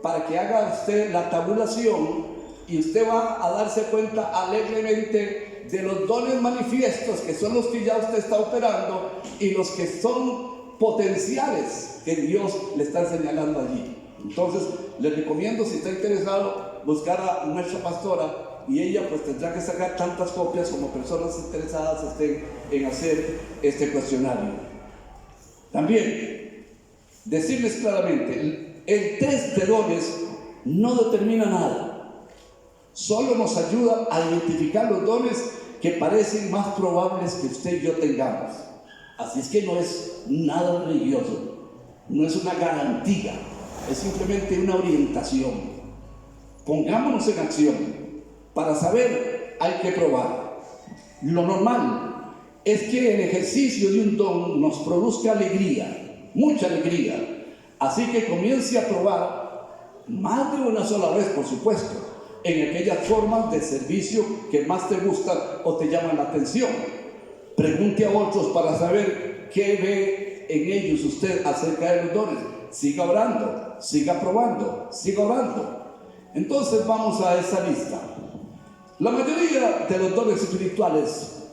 para que haga usted la tabulación, y usted va a darse cuenta alegremente de los dones manifiestos, que son los que ya usted está operando, y los que son potenciales que Dios le está señalando allí. Entonces, les recomiendo, si está interesado, buscar a nuestra pastora, y ella pues tendrá que sacar tantas copias como personas interesadas estén en hacer este cuestionario. También, decirles claramente, el test de dones no determina nada, solo nos ayuda a identificar los dones que parecen más probables que usted y yo tengamos. Así es que no es nada religioso, no es una garantía, es simplemente una orientación. Pongámonos en acción. Para saber hay que probar. Lo normal es que el ejercicio de un don nos produzca alegría, mucha alegría. Así que comience a probar, más de una sola vez, por supuesto, en aquellas formas de servicio que más te gustan o te llaman la atención. Pregunte a otros para saber qué ve en ellos usted acerca de los dones. Siga orando, siga probando, siga orando. Entonces vamos a esa lista. La mayoría de los dones espirituales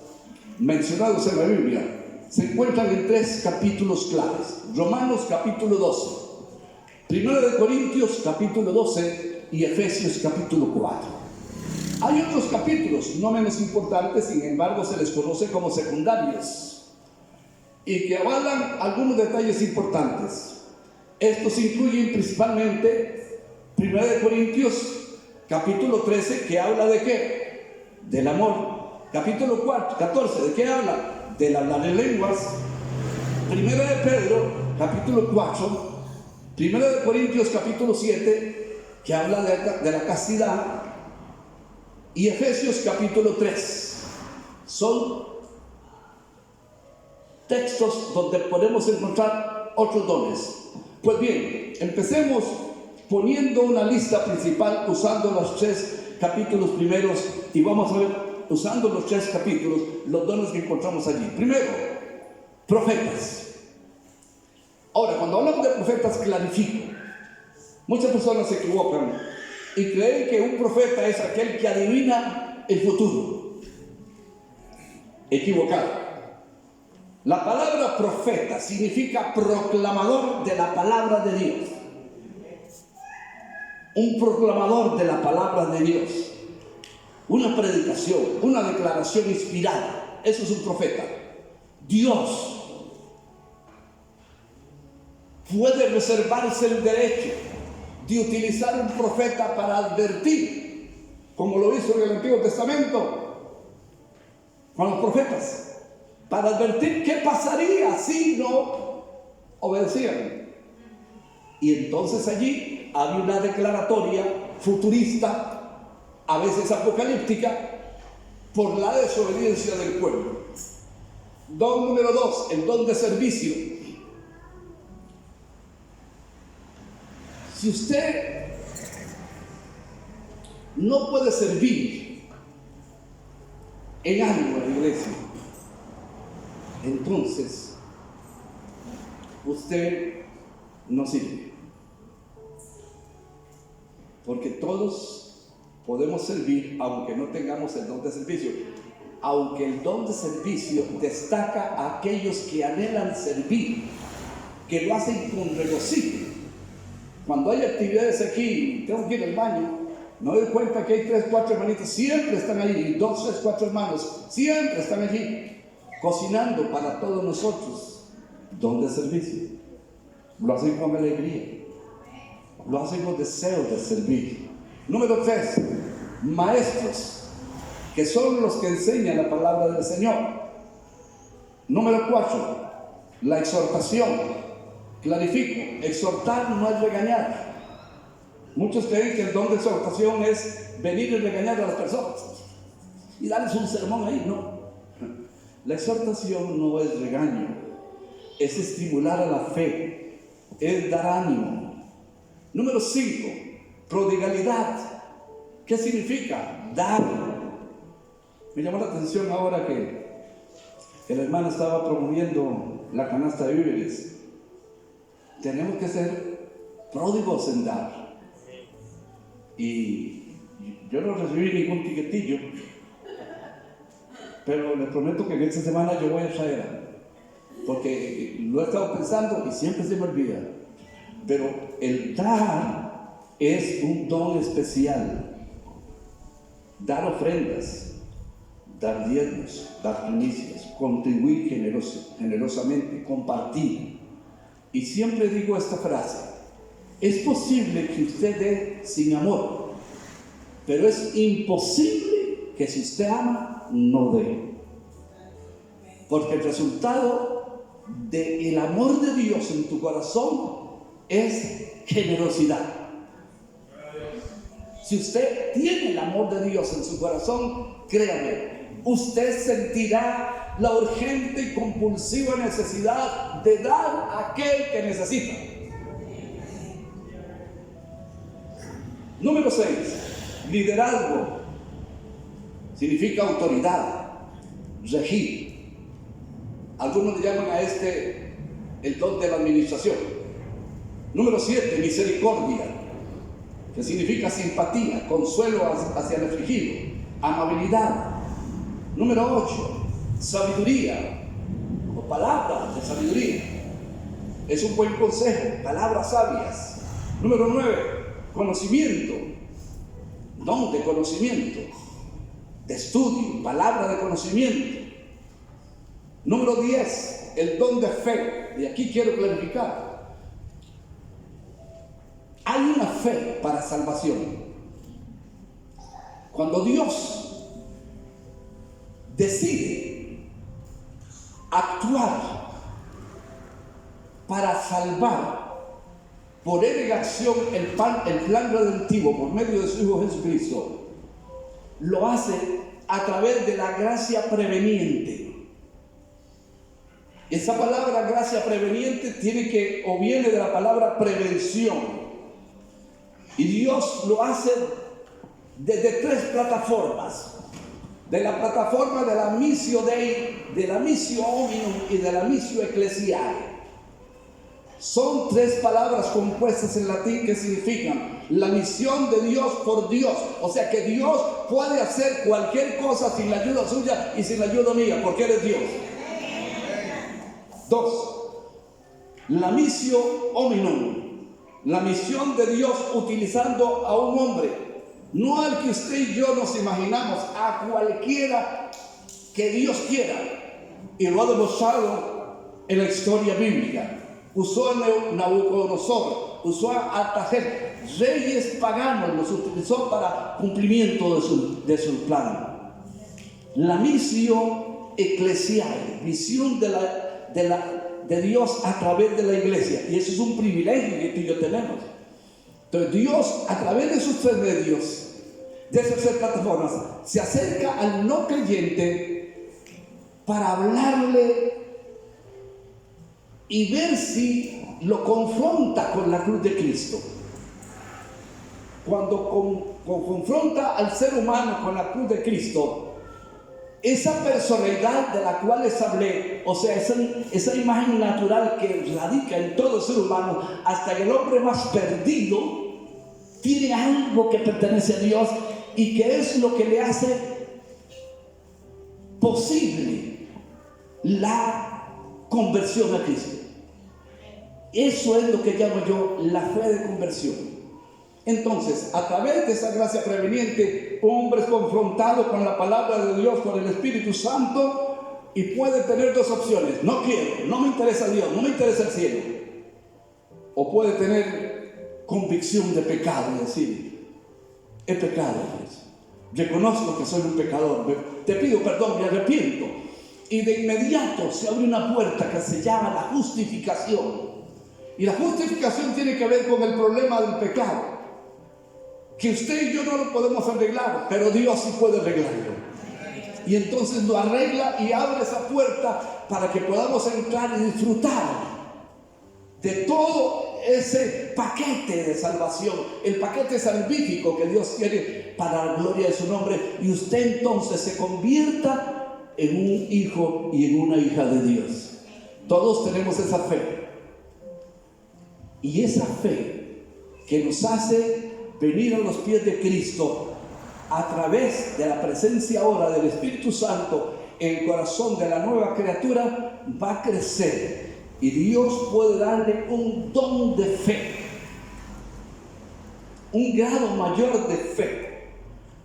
mencionados en la Biblia se encuentran en 3 capítulos claves. Romanos capítulo 12, 1 de Corintios capítulo 12 y Efesios capítulo 4. Hay otros capítulos no menos importantes, sin embargo se les conoce como secundarios y que avalan algunos detalles importantes. Estos incluyen principalmente 1 de Corintios capítulo 13, que habla de ¿qué? Del amor. Capítulo 14, ¿de qué habla? Del hablar en lenguas. 1 de Pedro capítulo 4, 1 de Corintios capítulo 7, que habla de la castidad, y Efesios capítulo 3. Son textos donde podemos encontrar otros dones. Pues bien, empecemos poniendo una lista principal usando los 3 capítulos primeros, y vamos a ver, usando los 3 capítulos, los dones que encontramos allí. Primero, profetas. Ahora, cuando hablamos de profetas, clarifico. Muchas personas se equivocan y creen que un profeta es aquel que adivina el futuro. Equivocado. La palabra profeta significa proclamador de la palabra de Dios. Un proclamador de la palabra de Dios. Una predicación, una declaración inspirada. Eso es un profeta. Dios puede reservarse el derecho de utilizar un profeta para advertir, como lo hizo en el Antiguo Testamento con los profetas, para advertir qué pasaría si no obedecían. Y entonces allí había una declaratoria futurista, a veces apocalíptica, por la desobediencia del pueblo. Don número 2, el don de servicio. Si usted no puede servir en algo a la iglesia, entonces usted no sirve. Porque todos podemos servir aunque no tengamos el don de servicio. Aunque el don de servicio destaca a aquellos que anhelan servir, que lo hacen con regocijo. Cuando hay actividades aquí, tengo que ir al baño, me doy cuenta que hay 3, 4 hermanitos, siempre están allí, 2, 3, 4 hermanos, siempre están allí, cocinando para todos nosotros. Don de servicio. Lo hacen con alegría, lo hacen con deseo de servir. Número 3, maestros, que son los que enseñan la palabra del Señor. Número 4, la exhortación. Clarifico, exhortar no es regañar. Muchos creen que el don de exhortación es venir y regañar a las personas y darles un sermón ahí. No, la exhortación no es regaño, es estimular a la fe, es dar ánimo. Número 5, prodigalidad. ¿Qué significa? Dar. Me llamó la atención ahora que el hermano estaba promoviendo la canasta de víveres. Tenemos que ser pródigos en dar. Y yo no recibí ningún tiquetillo, pero les prometo que en esta semana yo voy a traer, porque lo he estado pensando y siempre se me olvida. Pero el dar es un don especial. Dar ofrendas, dar diezmos, dar primicias, contribuir generosamente, compartir. Y siempre digo esta frase: es posible que usted dé sin amor, pero es imposible que si usted ama, no dé. Porque el resultado del amor de Dios en tu corazón es generosidad. Si usted tiene el amor de Dios en su corazón, créame, usted sentirá la urgente y compulsiva necesidad de dar a aquel que necesita. Número 6, liderazgo. Significa autoridad, regir. Algunos le llaman a este el don de la administración. Número 7, misericordia, que significa simpatía, consuelo hacia el afligido, amabilidad. Número 8, sabiduría, o palabras de sabiduría. Es un buen consejo, palabras sabias. Número 9, conocimiento, don de conocimiento, de estudio, palabra de conocimiento. Número 10, el don de fe. Y aquí quiero clarificar. Hay una fe para salvación. Cuando Dios decide actuar para salvar, poner en acción el plan redentivo por medio de su Hijo Jesucristo, lo hace a través de la gracia preveniente. Esa palabra gracia preveniente viene de la palabra prevención. Y Dios lo hace desde 3 plataformas: de la plataforma de la missio Dei, de la missio hominum y de la missio ecclesiae. Son 3 palabras compuestas en latín que significan la misión de Dios por Dios. O sea que Dios puede hacer cualquier cosa sin la ayuda suya y sin la ayuda mía, porque Él es Dios. 2, la missio hominum. La misión de Dios utilizando a un hombre, no al que usted y yo nos imaginamos, a cualquiera que Dios quiera. Y lo ha demostrado en la historia bíblica. Usó a Nabucodonosor, usó a Artajer, reyes paganos los utilizó para cumplimiento de su plan. La misión eclesial, misión de Dios a través de la iglesia, y eso es un privilegio que tú y yo tenemos. Entonces Dios, a través de sus 3 medios, de esas 3 plataformas, se acerca al no creyente para hablarle y ver si lo confronta con la cruz de Cristo. Cuando confronta al ser humano con la cruz de Cristo, esa personalidad de la cual les hablé, o sea, esa imagen natural que radica en todo ser humano, hasta que el hombre más perdido tiene algo que pertenece a Dios y que es lo que le hace posible la conversión a Cristo. Eso es lo que llamo yo la fe de conversión. Entonces, a través de esa gracia preveniente, hombre es confrontado con la palabra de Dios, con el Espíritu Santo, y puede tener dos opciones: no quiero, no me interesa Dios, no me interesa el cielo. O puede tener convicción de pecado y decir: he pecado, Dios. Reconozco que soy un pecador, te pido perdón, me arrepiento. Y de inmediato se abre una puerta que se llama la justificación. Y la justificación tiene que ver con el problema del pecado, que usted y yo no lo podemos arreglar, pero Dios sí puede arreglarlo. Y entonces lo arregla y abre esa puerta para que podamos entrar y disfrutar de todo ese paquete de salvación, el paquete salvífico que Dios tiene para la gloria de su nombre, y usted entonces se convierta en un hijo y en una hija de Dios. Todos tenemos esa fe, y esa fe que nos hace venir a los pies de Cristo a través de la presencia ahora del Espíritu Santo en el corazón de la nueva criatura, va a crecer, y Dios puede darle un don de fe, un grado mayor de fe.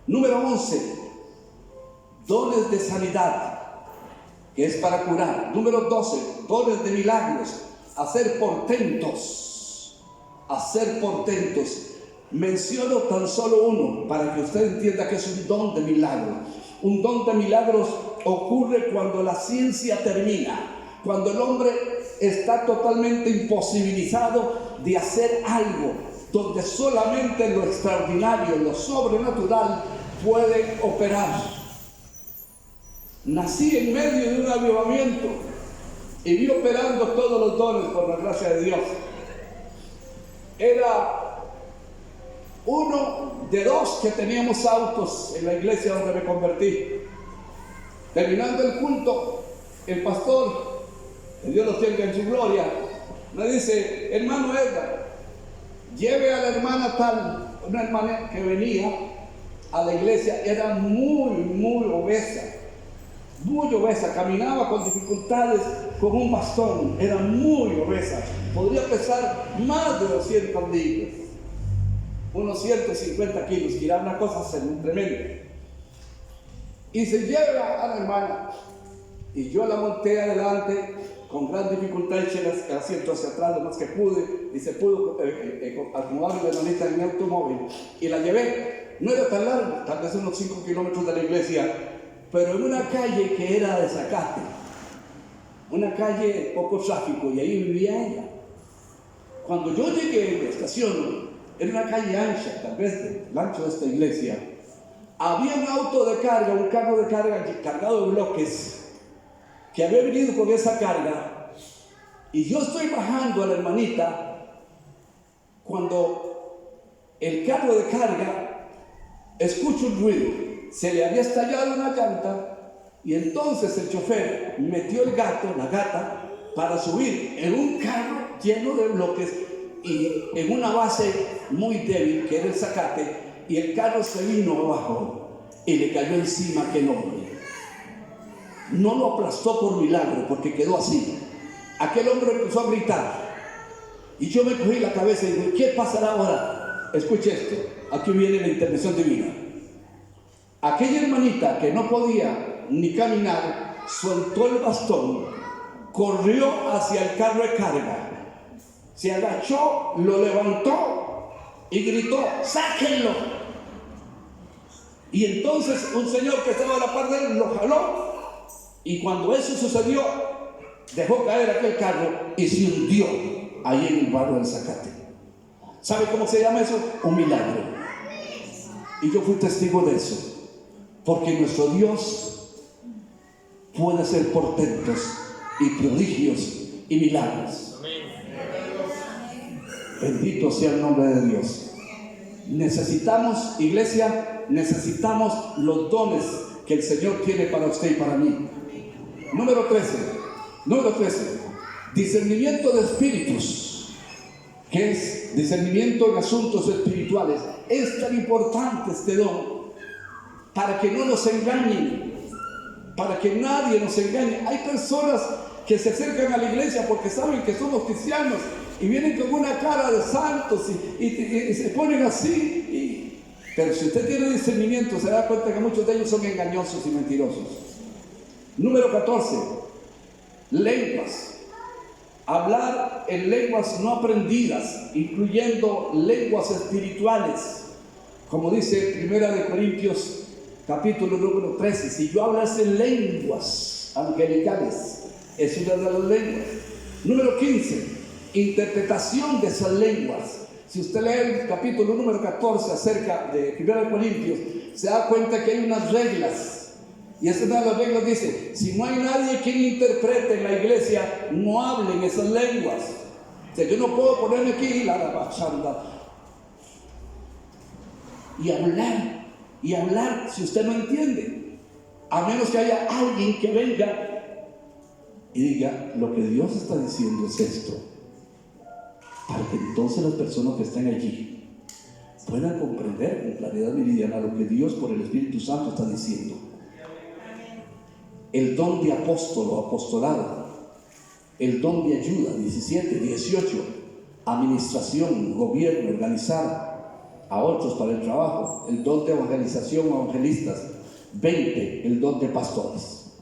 Número 11, dones de sanidad, que es para curar. Número 12, dones de milagros, hacer portentos. Menciono tan solo uno para que usted entienda que es un don de milagros. Un don de milagros ocurre cuando la ciencia termina, cuando el hombre está totalmente imposibilitado de hacer algo, donde solamente lo extraordinario, lo sobrenatural puede operar. Nací en medio de un avivamiento y vi operando todos los dones por la gracia de Dios. Era uno de dos que teníamos autos en la iglesia donde me convertí. Terminando el culto, el pastor, que Dios lo tenga en su gloria, me dice: hermano Edgar, lleve a la hermana tal, una hermana que venía a la iglesia, era muy obesa, caminaba con dificultades con un bastón, era muy obesa, podría pesar más de 200 libras, unos 150 kilos, que era una cosa tremenda. Y se lleva a la hermana, y yo la monté adelante con gran dificultad, eché el asiento hacia atrás lo más que pude, y se pudo acomodar la hermanita en mi automóvil, y la llevé. No era tan largo, tal vez unos 5 kilómetros de la iglesia, pero en una calle que era de zacate, una calle de poco tráfico, y ahí vivía ella. Cuando yo llegué a la estación, era una calle ancha, tal vez el ancho de esta iglesia, había un auto de carga, un carro de carga cargado de bloques, que había venido con esa carga, y yo estoy bajando a la hermanita cuando el carro de carga escucho un ruido. Se le había estallado una llanta, y entonces el chofer metió la gata para subir en un carro lleno de bloques y en una base muy débil que era el zacate, y el carro se vino abajo y le cayó encima aquel hombre. No lo aplastó por milagro, porque quedó así. Aquel hombre empezó a gritar, y yo me cogí la cabeza y dije: ¿qué pasará ahora? Escuche esto, aquí viene la intervención divina. Aquella hermanita que no podía ni caminar, soltó el bastón, corrió hacia el carro de carga, se agachó, lo levantó y gritó: ¡sáquenlo! Y entonces un señor que estaba a la par de él lo jaló, y cuando eso sucedió, dejó caer aquel carro y se hundió ahí en el barrio del zacate. ¿Sabe cómo se llama eso? Un milagro. Y yo fui testigo de eso, porque nuestro Dios puede hacer portentos y prodigios y milagros. Bendito sea el nombre de Dios. Necesitamos, iglesia, necesitamos los dones que el Señor tiene para usted y para mí. Número 13, discernimiento de espíritus, que es discernimiento en asuntos espirituales. Es tan importante este don para que no nos engañen, para que nadie nos engañe. Hay personas que se acercan a la iglesia porque saben que somos cristianos y vienen con una cara de santos y se ponen así. Pero si usted tiene discernimiento, se da cuenta que muchos de ellos son engañosos y mentirosos. Número 14, lenguas. Hablar en lenguas no aprendidas, incluyendo lenguas espirituales. Como dice 1 Corintios capítulo número 13, si yo hablase lenguas angelicales, es una de las lenguas. Número 15, interpretación de esas lenguas. Si usted lee el capítulo número 14 acerca de 1 Corintios, se da cuenta que hay unas reglas. Y esa una de las reglas dice, si no hay nadie quien interprete en la iglesia, no hablen esas lenguas. O sea, yo no puedo ponerme aquí la bachanda y hablar si usted no entiende, a menos que haya alguien que venga y diga, lo que Dios está diciendo es esto, para que entonces las personas que están allí puedan comprender con claridad meridiana lo que Dios por el Espíritu Santo está diciendo. El don de apostolado, el don de ayuda, 17, 18, administración, gobierno, organizar a otros para el trabajo, el don de evangelización, evangelistas, 20, el don de pastores.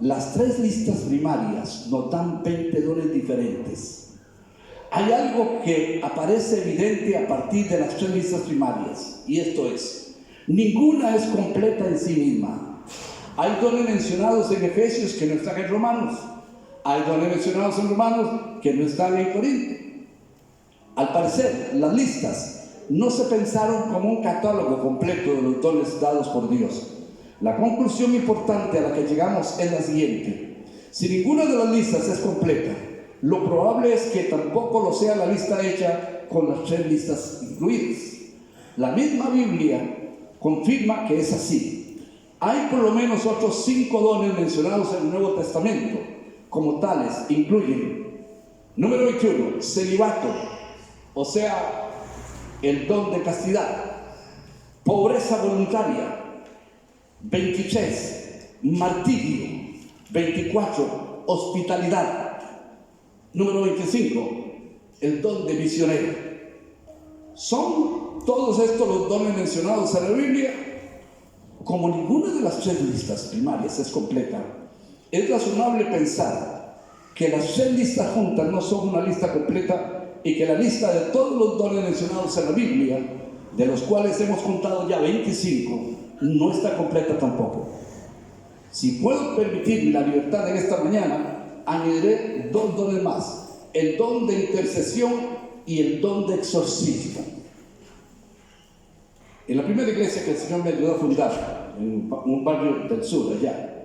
Las tres listas primarias nos dan 20 dones diferentes. Hay algo que aparece evidente a partir de las tres listas primarias, y esto es, ninguna es completa en sí misma. Hay dones mencionados en Efesios que no están en Romanos. Hay dones mencionados en Romanos que no están en Corinto. Al parecer, las listas no se pensaron como un catálogo completo de los dones dados por Dios. La conclusión importante a la que llegamos es la siguiente: si ninguna de las listas es completa, lo probable es que tampoco lo sea la lista hecha con las tres listas incluidas. La misma Biblia confirma que es así. Hay por lo menos otros 5 dones mencionados en el Nuevo Testamento. Como tales, incluyen, número 21, celibato, o sea, el don de castidad. Pobreza voluntaria. 23, martirio. 24, hospitalidad. Número 25, el don de misionero. ¿Son todos estos los dones mencionados en la Biblia? Como ninguna de las tres listas primarias es completa, es razonable pensar que las tres listas juntas no son una lista completa y que la lista de todos los dones mencionados en la Biblia, de los cuales hemos contado ya 25, no está completa tampoco. Si puedo permitirme la libertad en esta mañana, añadiré 2 dones más: el don de intercesión y el don de exorcismo. En la primera iglesia que el Señor me ayudó a fundar, en un barrio del sur, allá,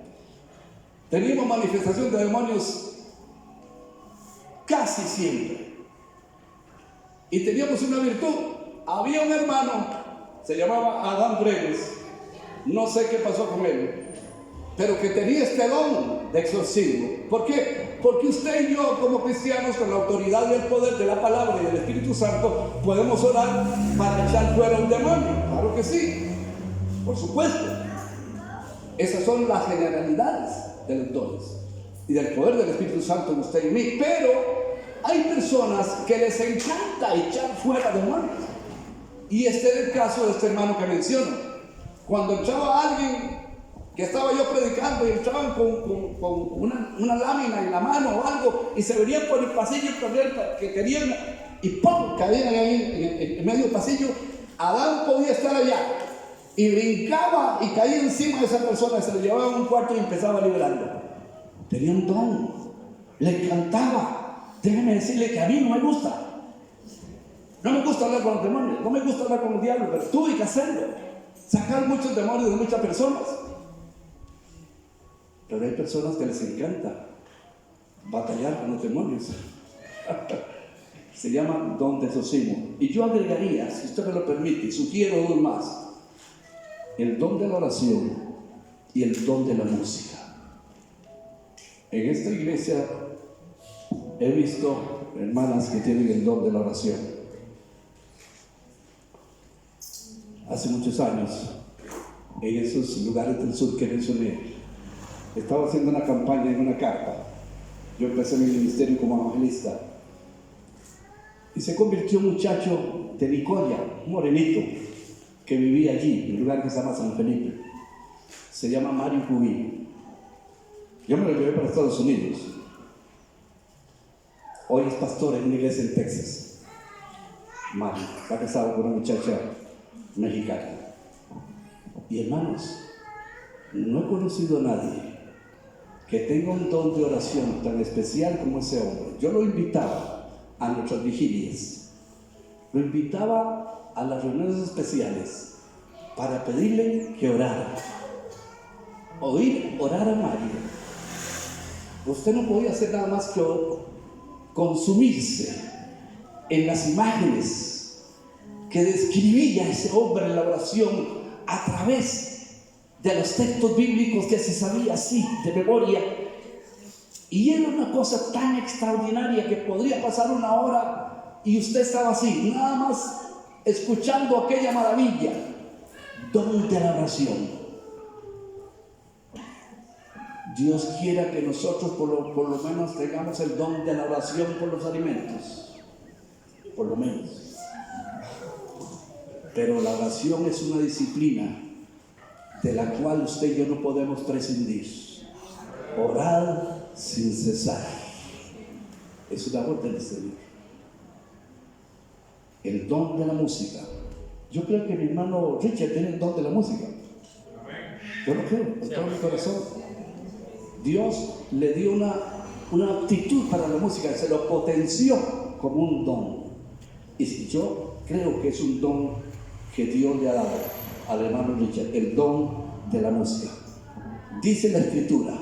teníamos manifestación de demonios casi siempre. Y teníamos una virtud. Había un hermano, se llamaba Adán Breves, no sé qué pasó con él, pero que tenía este don de exorcismo. ¿Por qué? Porque usted y yo, como cristianos, con la autoridad y el poder de la palabra y del Espíritu Santo, podemos orar para echar fuera un demonio. Claro que sí, por supuesto. Esas son las generalidades de los dones y del poder del Espíritu Santo en usted y en mí. Pero hay personas que les encanta echar fuera demonios. Y este es el caso de este hermano que menciono. Cuando echaba a alguien que estaba yo predicando y entraban con una lámina en la mano o algo y se venían por el pasillo que querían y ¡pum! Caían ahí en medio del pasillo. Adán podía estar allá y brincaba y caía encima de esa persona, se lo llevaba a un cuarto y empezaba a liberarlo. Tenía un don, le encantaba. Déjeme decirle que a mí no me gusta. No me gusta hablar con los demonios, no me gusta hablar con el diablo, pero tuve que hacerlo. Sacar muchos demonios de muchas personas. Pero hay personas que les encanta batallar con los demonios. Se llama don de Sosimo. Y yo agregaría, si usted me lo permite, sugiero dos más: el don de la oración y el don de la música. En esta iglesia he visto hermanas que tienen el don de la oración. Hace muchos años, en esos lugares del sur que mencioné, estaba haciendo una campaña en una carpa. Yo empecé mi ministerio como evangelista y se convirtió un muchacho de Nicoya, un morenito, que vivía allí, en un lugar que se llama San Felipe. Se llama Mario Cubí. Yo me lo llevé para Estados Unidos. Hoy es pastor en una iglesia en Texas. Mario está casado con una muchacha mexicana. Y hermanos, no he conocido a nadie que tenga un don de oración tan especial como ese hombre. Yo lo invitaba a nuestras vigilias, lo invitaba a las reuniones especiales para pedirle que orara. Oír orar a Mario, usted no podía hacer nada más que consumirse en las imágenes que describía ese hombre en la oración a través de los textos bíblicos que se sabía así de memoria. Y era una cosa tan extraordinaria que podría pasar una hora y usted estaba así, nada más escuchando aquella maravilla. Don de la oración. Dios quiera que nosotros por lo menos tengamos el don de la oración por los alimentos. Por lo menos. Pero la oración es una disciplina de la cual usted y yo no podemos prescindir. Orar sin cesar. Es una orden del Señor. El don de la música. Yo creo que mi hermano Richard tiene el don de la música. Yo lo creo, con todo mi corazón. Dios le dio una aptitud para la música, se lo potenció como un don. Y yo creo que es un don que Dios le ha dado al hermano Richard, el don de la música. Dice la Escritura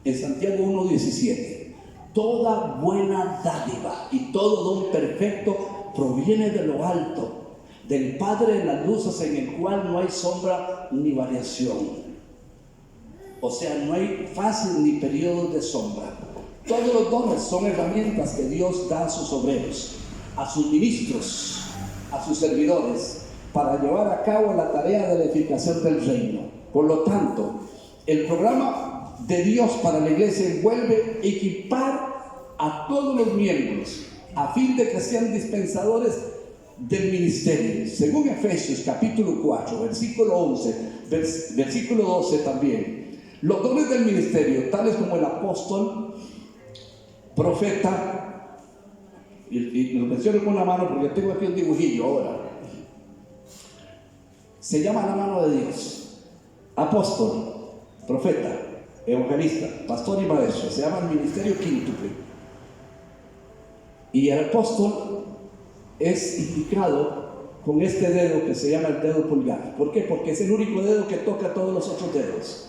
en Santiago 1:17: toda buena dádiva y todo don perfecto proviene de lo alto, del Padre de las luces, en el cual no hay sombra ni variación. O sea, no hay fases ni periodos de sombra. Todos los dones son herramientas que Dios da a sus obreros, a sus ministros, a sus servidores, para llevar a cabo la tarea de la edificación del reino. Por lo tanto, el programa de Dios para la iglesia envuelve equipar a todos los miembros a fin de que sean dispensadores del ministerio. Según Efesios capítulo 4, versículo 11, versículo 12 también. Los dones del ministerio, tales como el apóstol, profeta, y lo menciono con una mano porque tengo aquí un dibujillo ahora. Se llama la mano de Dios. Apóstol, profeta, evangelista, pastor y maestro. Se llama el ministerio quíntuple. Y el apóstol es indicado con este dedo que se llama el dedo pulgar. ¿Por qué? Porque es el único dedo que toca todos los otros dedos.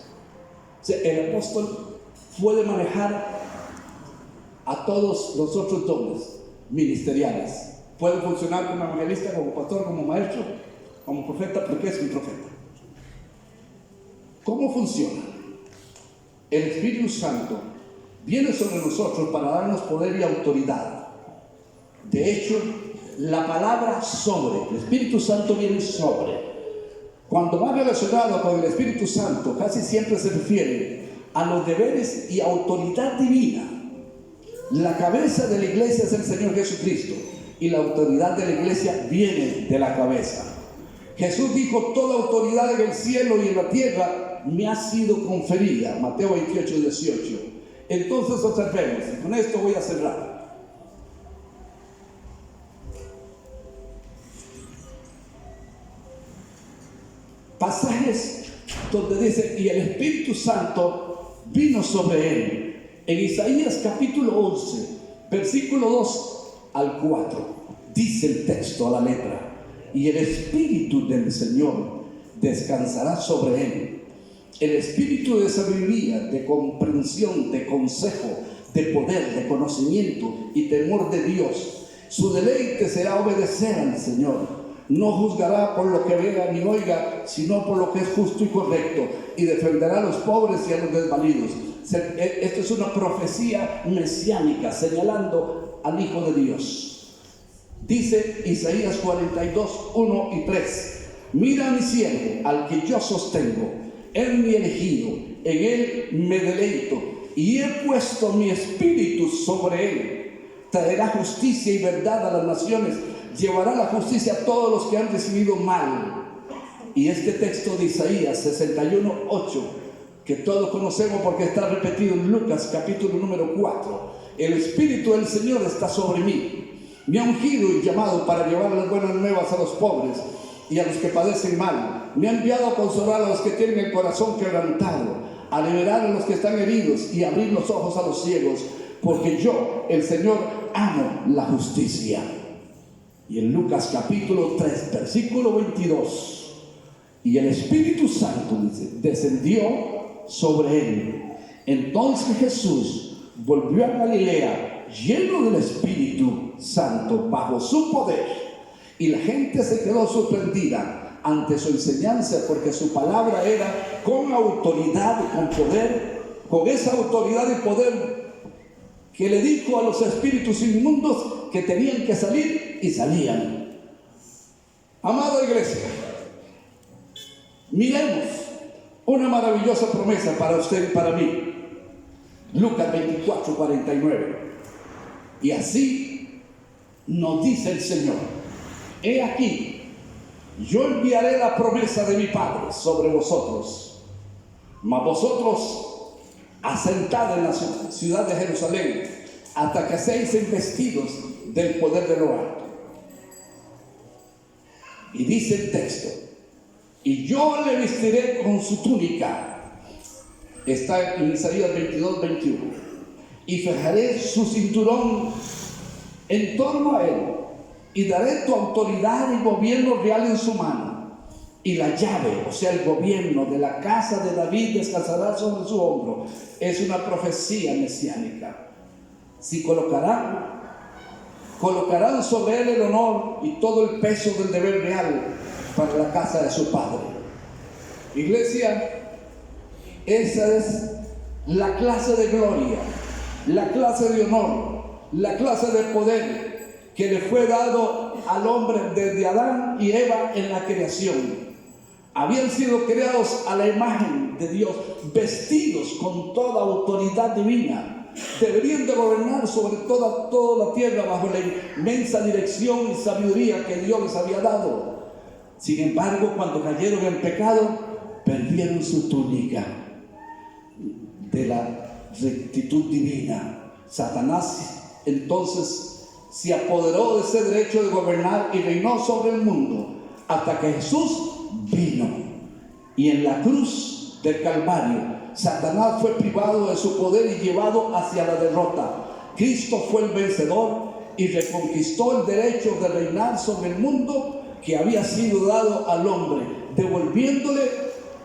O sea, el apóstol puede manejar a todos los otros dones ministeriales. Puede funcionar como evangelista, como pastor, como maestro, como profeta, porque es un profeta. ¿Cómo funciona? El Espíritu Santo viene sobre nosotros para darnos poder y autoridad. De hecho, la palabra sobre, el Espíritu Santo viene sobre. Cuando va relacionado con el Espíritu Santo, casi siempre se refiere a los deberes y autoridad divina. La cabeza de la iglesia es el Señor Jesucristo y la autoridad de la iglesia viene de la cabeza. Jesús dijo: toda autoridad en el cielo y en la tierra me ha sido conferida. Mateo 28:18. Entonces observemos, y con esto voy a cerrar. Pasajes donde dice: y el Espíritu Santo vino sobre él. En Isaías capítulo 11, versículo 2 al 4, dice el texto a la letra: y el Espíritu del Señor descansará sobre él, el Espíritu de sabiduría, de comprensión, de consejo, de poder, de conocimiento y temor de Dios, Su deleite será obedecer al Señor. No juzgará por lo que vea ni oiga, sino por lo que es justo y correcto, y defenderá a los pobres y a los desvalidos. Esto es una profecía mesiánica señalando al Hijo de Dios. Dice Isaías 42, 1 y 3: mira a mi siervo, al que yo sostengo, él mi elegido, en él me deleito, y he puesto mi espíritu sobre él. Traerá justicia y verdad a las naciones, llevará la justicia a todos los que han recibido mal. Y este texto de Isaías 61, 8, que todos conocemos porque está repetido en Lucas capítulo número 4: el Espíritu del Señor está sobre mí, me ha ungido y llamado para llevar las buenas nuevas a los pobres y a los que padecen mal. Me ha enviado a consolar a los que tienen el corazón quebrantado, a liberar a los que están heridos y abrir los ojos a los ciegos, porque yo, el Señor, amo la justicia. Y en Lucas capítulo 3, versículo 22: y el Espíritu Santo, dice, descendió sobre él. Entonces Jesús volvió a Galilea, lleno del Espíritu Santo, bajo su poder. Y la gente se quedó sorprendida ante su enseñanza, porque su palabra era con autoridad y con poder, con esa autoridad y poder que le dijo a los espíritus inmundos que tenían que salir, y salían. Amada iglesia, miremos una maravillosa promesa para usted y para mí. Lucas 24, 49. Y así nos dice el Señor: he aquí, yo enviaré la promesa de mi Padre sobre vosotros, mas vosotros asentad en la ciudad de Jerusalén hasta que seáis investidos del poder de lo alto. Y dice el texto: y yo le vestiré con su túnica. Está en Isaías 22, 21. Y fijaré su cinturón en torno a él, y daré tu autoridad y gobierno real en su mano. Y la llave, o sea, el gobierno de la casa de David descansará sobre su hombro. Es una profecía mesiánica. Si colocarán sobre él el honor y todo el peso del deber real para la casa de su padre. Iglesia, esa es la clase de gloria, la clase de honor, la clase de poder que le fue dado al hombre desde Adán y Eva en la creación. Habían sido creados a la imagen de Dios, vestidos con toda autoridad divina. Deberían de gobernar sobre toda la tierra bajo la inmensa dirección y sabiduría que Dios les había dado. Sin embargo, cuando cayeron en pecado, perdieron su túnica de la rectitud divina. Satanás entonces se apoderó de ese derecho de gobernar y reinó sobre el mundo hasta que Jesús vino. Y en la cruz del Calvario, Satanás fue privado de su poder y llevado hacia la derrota. Cristo fue el vencedor y reconquistó el derecho de reinar sobre el mundo que había sido dado al hombre, devolviéndole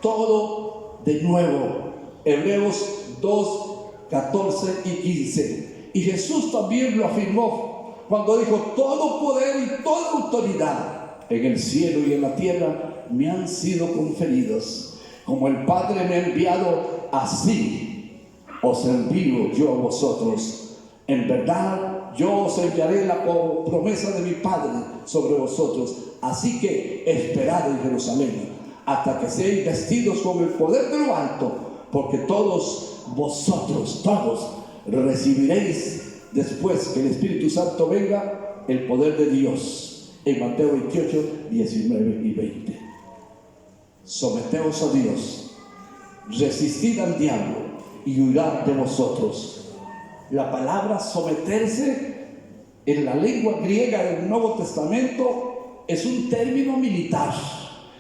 todo de nuevo. Hebreos 2, 14 y 15. Y Jesús también lo afirmó cuando dijo: todo poder y toda autoridad en el cielo y en la tierra me han sido conferidos. Como el Padre me ha enviado, así os envío yo a vosotros. En verdad, yo os enviaré la promesa de mi Padre sobre vosotros. Así que esperad en Jerusalén hasta que seáis vestidos con el poder de lo alto, porque todos vosotros, todos, recibiréis después que el Espíritu Santo venga el poder de Dios. En Mateo 28, 19 y 20. Someteos a Dios, resistid al diablo y huirá de vosotros. La palabra someterse en la lengua griega del Nuevo Testamento es un término militar.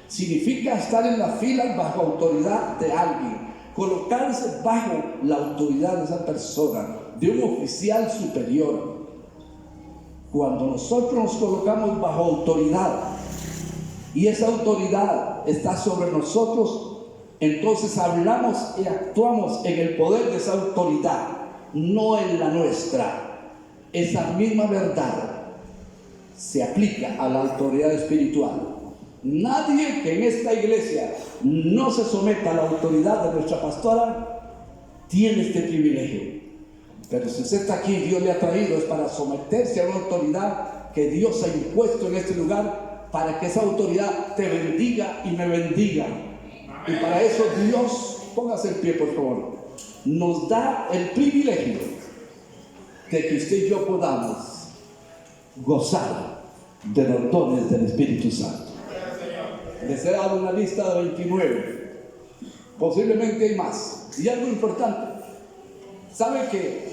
Significa estar en la fila bajo autoridad de alguien, colocarse bajo la autoridad de esa persona, de un oficial superior. Cuando nosotros nos colocamos bajo autoridad y esa autoridad está sobre nosotros, entonces hablamos y actuamos en el poder de esa autoridad, no en la nuestra. Esa misma verdad se aplica a la autoridad espiritual. Nadie que en esta iglesia no se someta a la autoridad de nuestra pastora tiene este privilegio. Pero si usted está aquí, Dios le ha traído es para someterse a una autoridad que Dios ha impuesto en este lugar, para que esa autoridad te bendiga y me bendiga. Y para eso Dios, póngase en pie por favor, nos da el privilegio de que usted y yo podamos gozar de los dones del Espíritu Santo. Les he dado una lista de 29, posiblemente hay más. Y algo importante, ¿saben que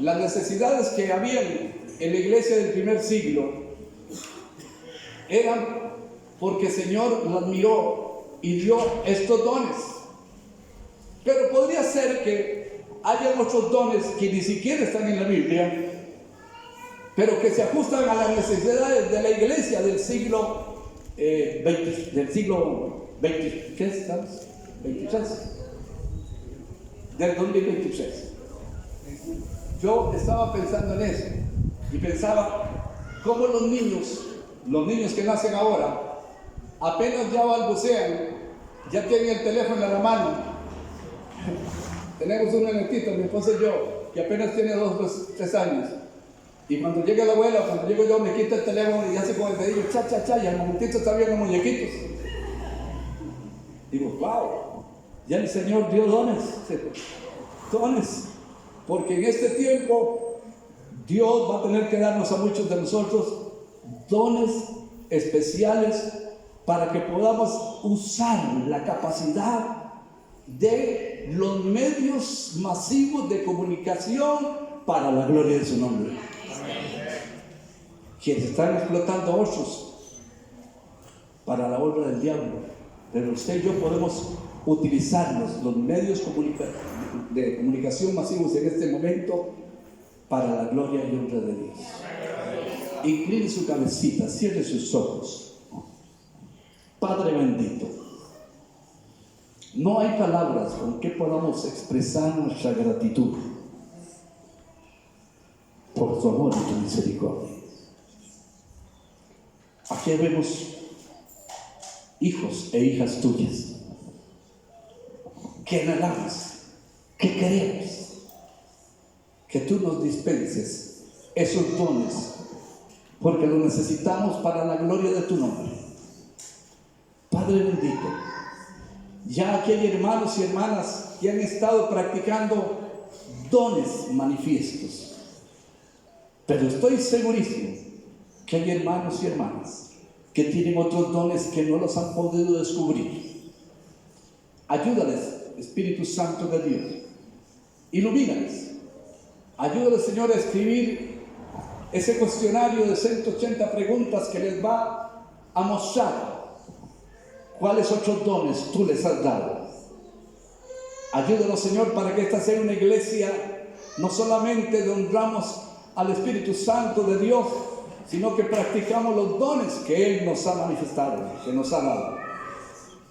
las necesidades que habían en la iglesia del primer siglo eran porque el Señor las miró y dio estos dones? Pero podría ser que haya otros dones que ni siquiera están en la Biblia, pero que se ajustan a las necesidades de la iglesia del siglo del siglo 20, ¿qué estamos? 23, del 2023. Yo estaba pensando en eso y pensaba cómo los niños que nacen ahora, apenas ya balbucean, ya tienen el teléfono en la mano. Tenemos un nenecito, mi esposa y yo, que apenas tiene 2, 3 años. Y cuando llega la abuela, cuando llego yo, me quita el teléfono y hace con el dedillo, cha, cha, cha, y al momentito está viendo muñequitos. Digo, wow, ya el Señor dio dones, porque en este tiempo Dios va a tener que darnos a muchos de nosotros dones especiales para que podamos usar la capacidad de los medios masivos de comunicación para la gloria de su nombre. Quienes están explotando a otros para la obra del diablo, pero usted y yo podemos utilizar los medios de comunicación masivos en este momento para la gloria y honra de Dios. Incline su cabecita, cierre sus ojos. Padre bendito, no hay palabras con que podamos expresar nuestra gratitud por tu amor y tu misericordia. Aquí vemos hijos e hijas tuyas que anhelamos, que queremos que tú nos dispenses esos dones, porque los necesitamos para la gloria de tu nombre. Padre bendito, ya aquí hay hermanos y hermanas que han estado practicando dones manifiestos, pero estoy segurísimo que hay hermanos y hermanas que tienen otros dones que no los han podido descubrir. Ayúdales, Espíritu Santo de Dios, ilumínales, ayúdales, Señor, a escribir ese cuestionario de 180 preguntas que les va a mostrar cuáles otros dones tú les has dado. Ayúdanos, Señor, para que esta sea una iglesia no solamente de honramos al Espíritu Santo de Dios, sino que practicamos los dones que Él nos ha manifestado, que nos ha dado.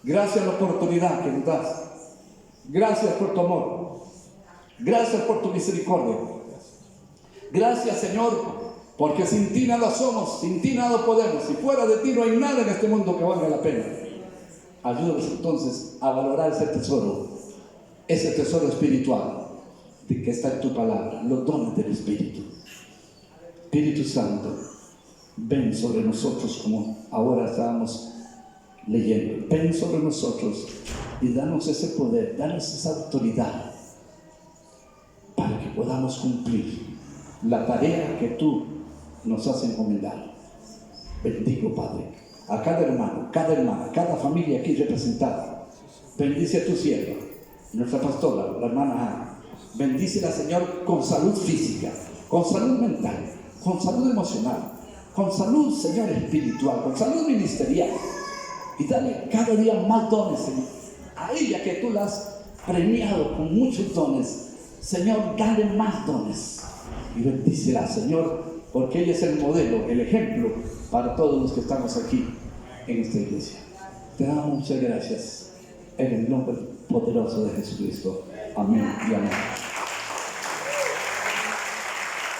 Gracias por la oportunidad que nos das. Gracias por tu amor. Gracias por tu misericordia. Gracias, Señor, porque sin ti nada somos, sin ti nada podemos, y fuera de ti no hay nada en este mundo que valga la pena. Ayúdanos entonces a valorar ese tesoro espiritual de que está en tu palabra, los dones del Espíritu. Espíritu Santo, ven sobre nosotros como ahora estábamos leyendo. Ven sobre nosotros y danos ese poder, danos esa autoridad para que podamos cumplir la tarea que tú nos has encomendado. Bendigo, Padre, a cada hermano, cada hermana, cada familia aquí representada. Bendice a tu sierva, nuestra pastora, la hermana Ana. Bendícela, Señor, con salud física, con salud mental, con salud emocional, con salud, Señor, espiritual, con salud ministerial. Y dale cada día más dones, Señor. A ella que tú la has premiado con muchos dones, Señor, dale más dones. Y bendícela, Señor, porque ella es el modelo, el ejemplo para todos los que estamos aquí en esta iglesia. Te damos muchas gracias en el nombre poderoso de Jesucristo. Amén y amén.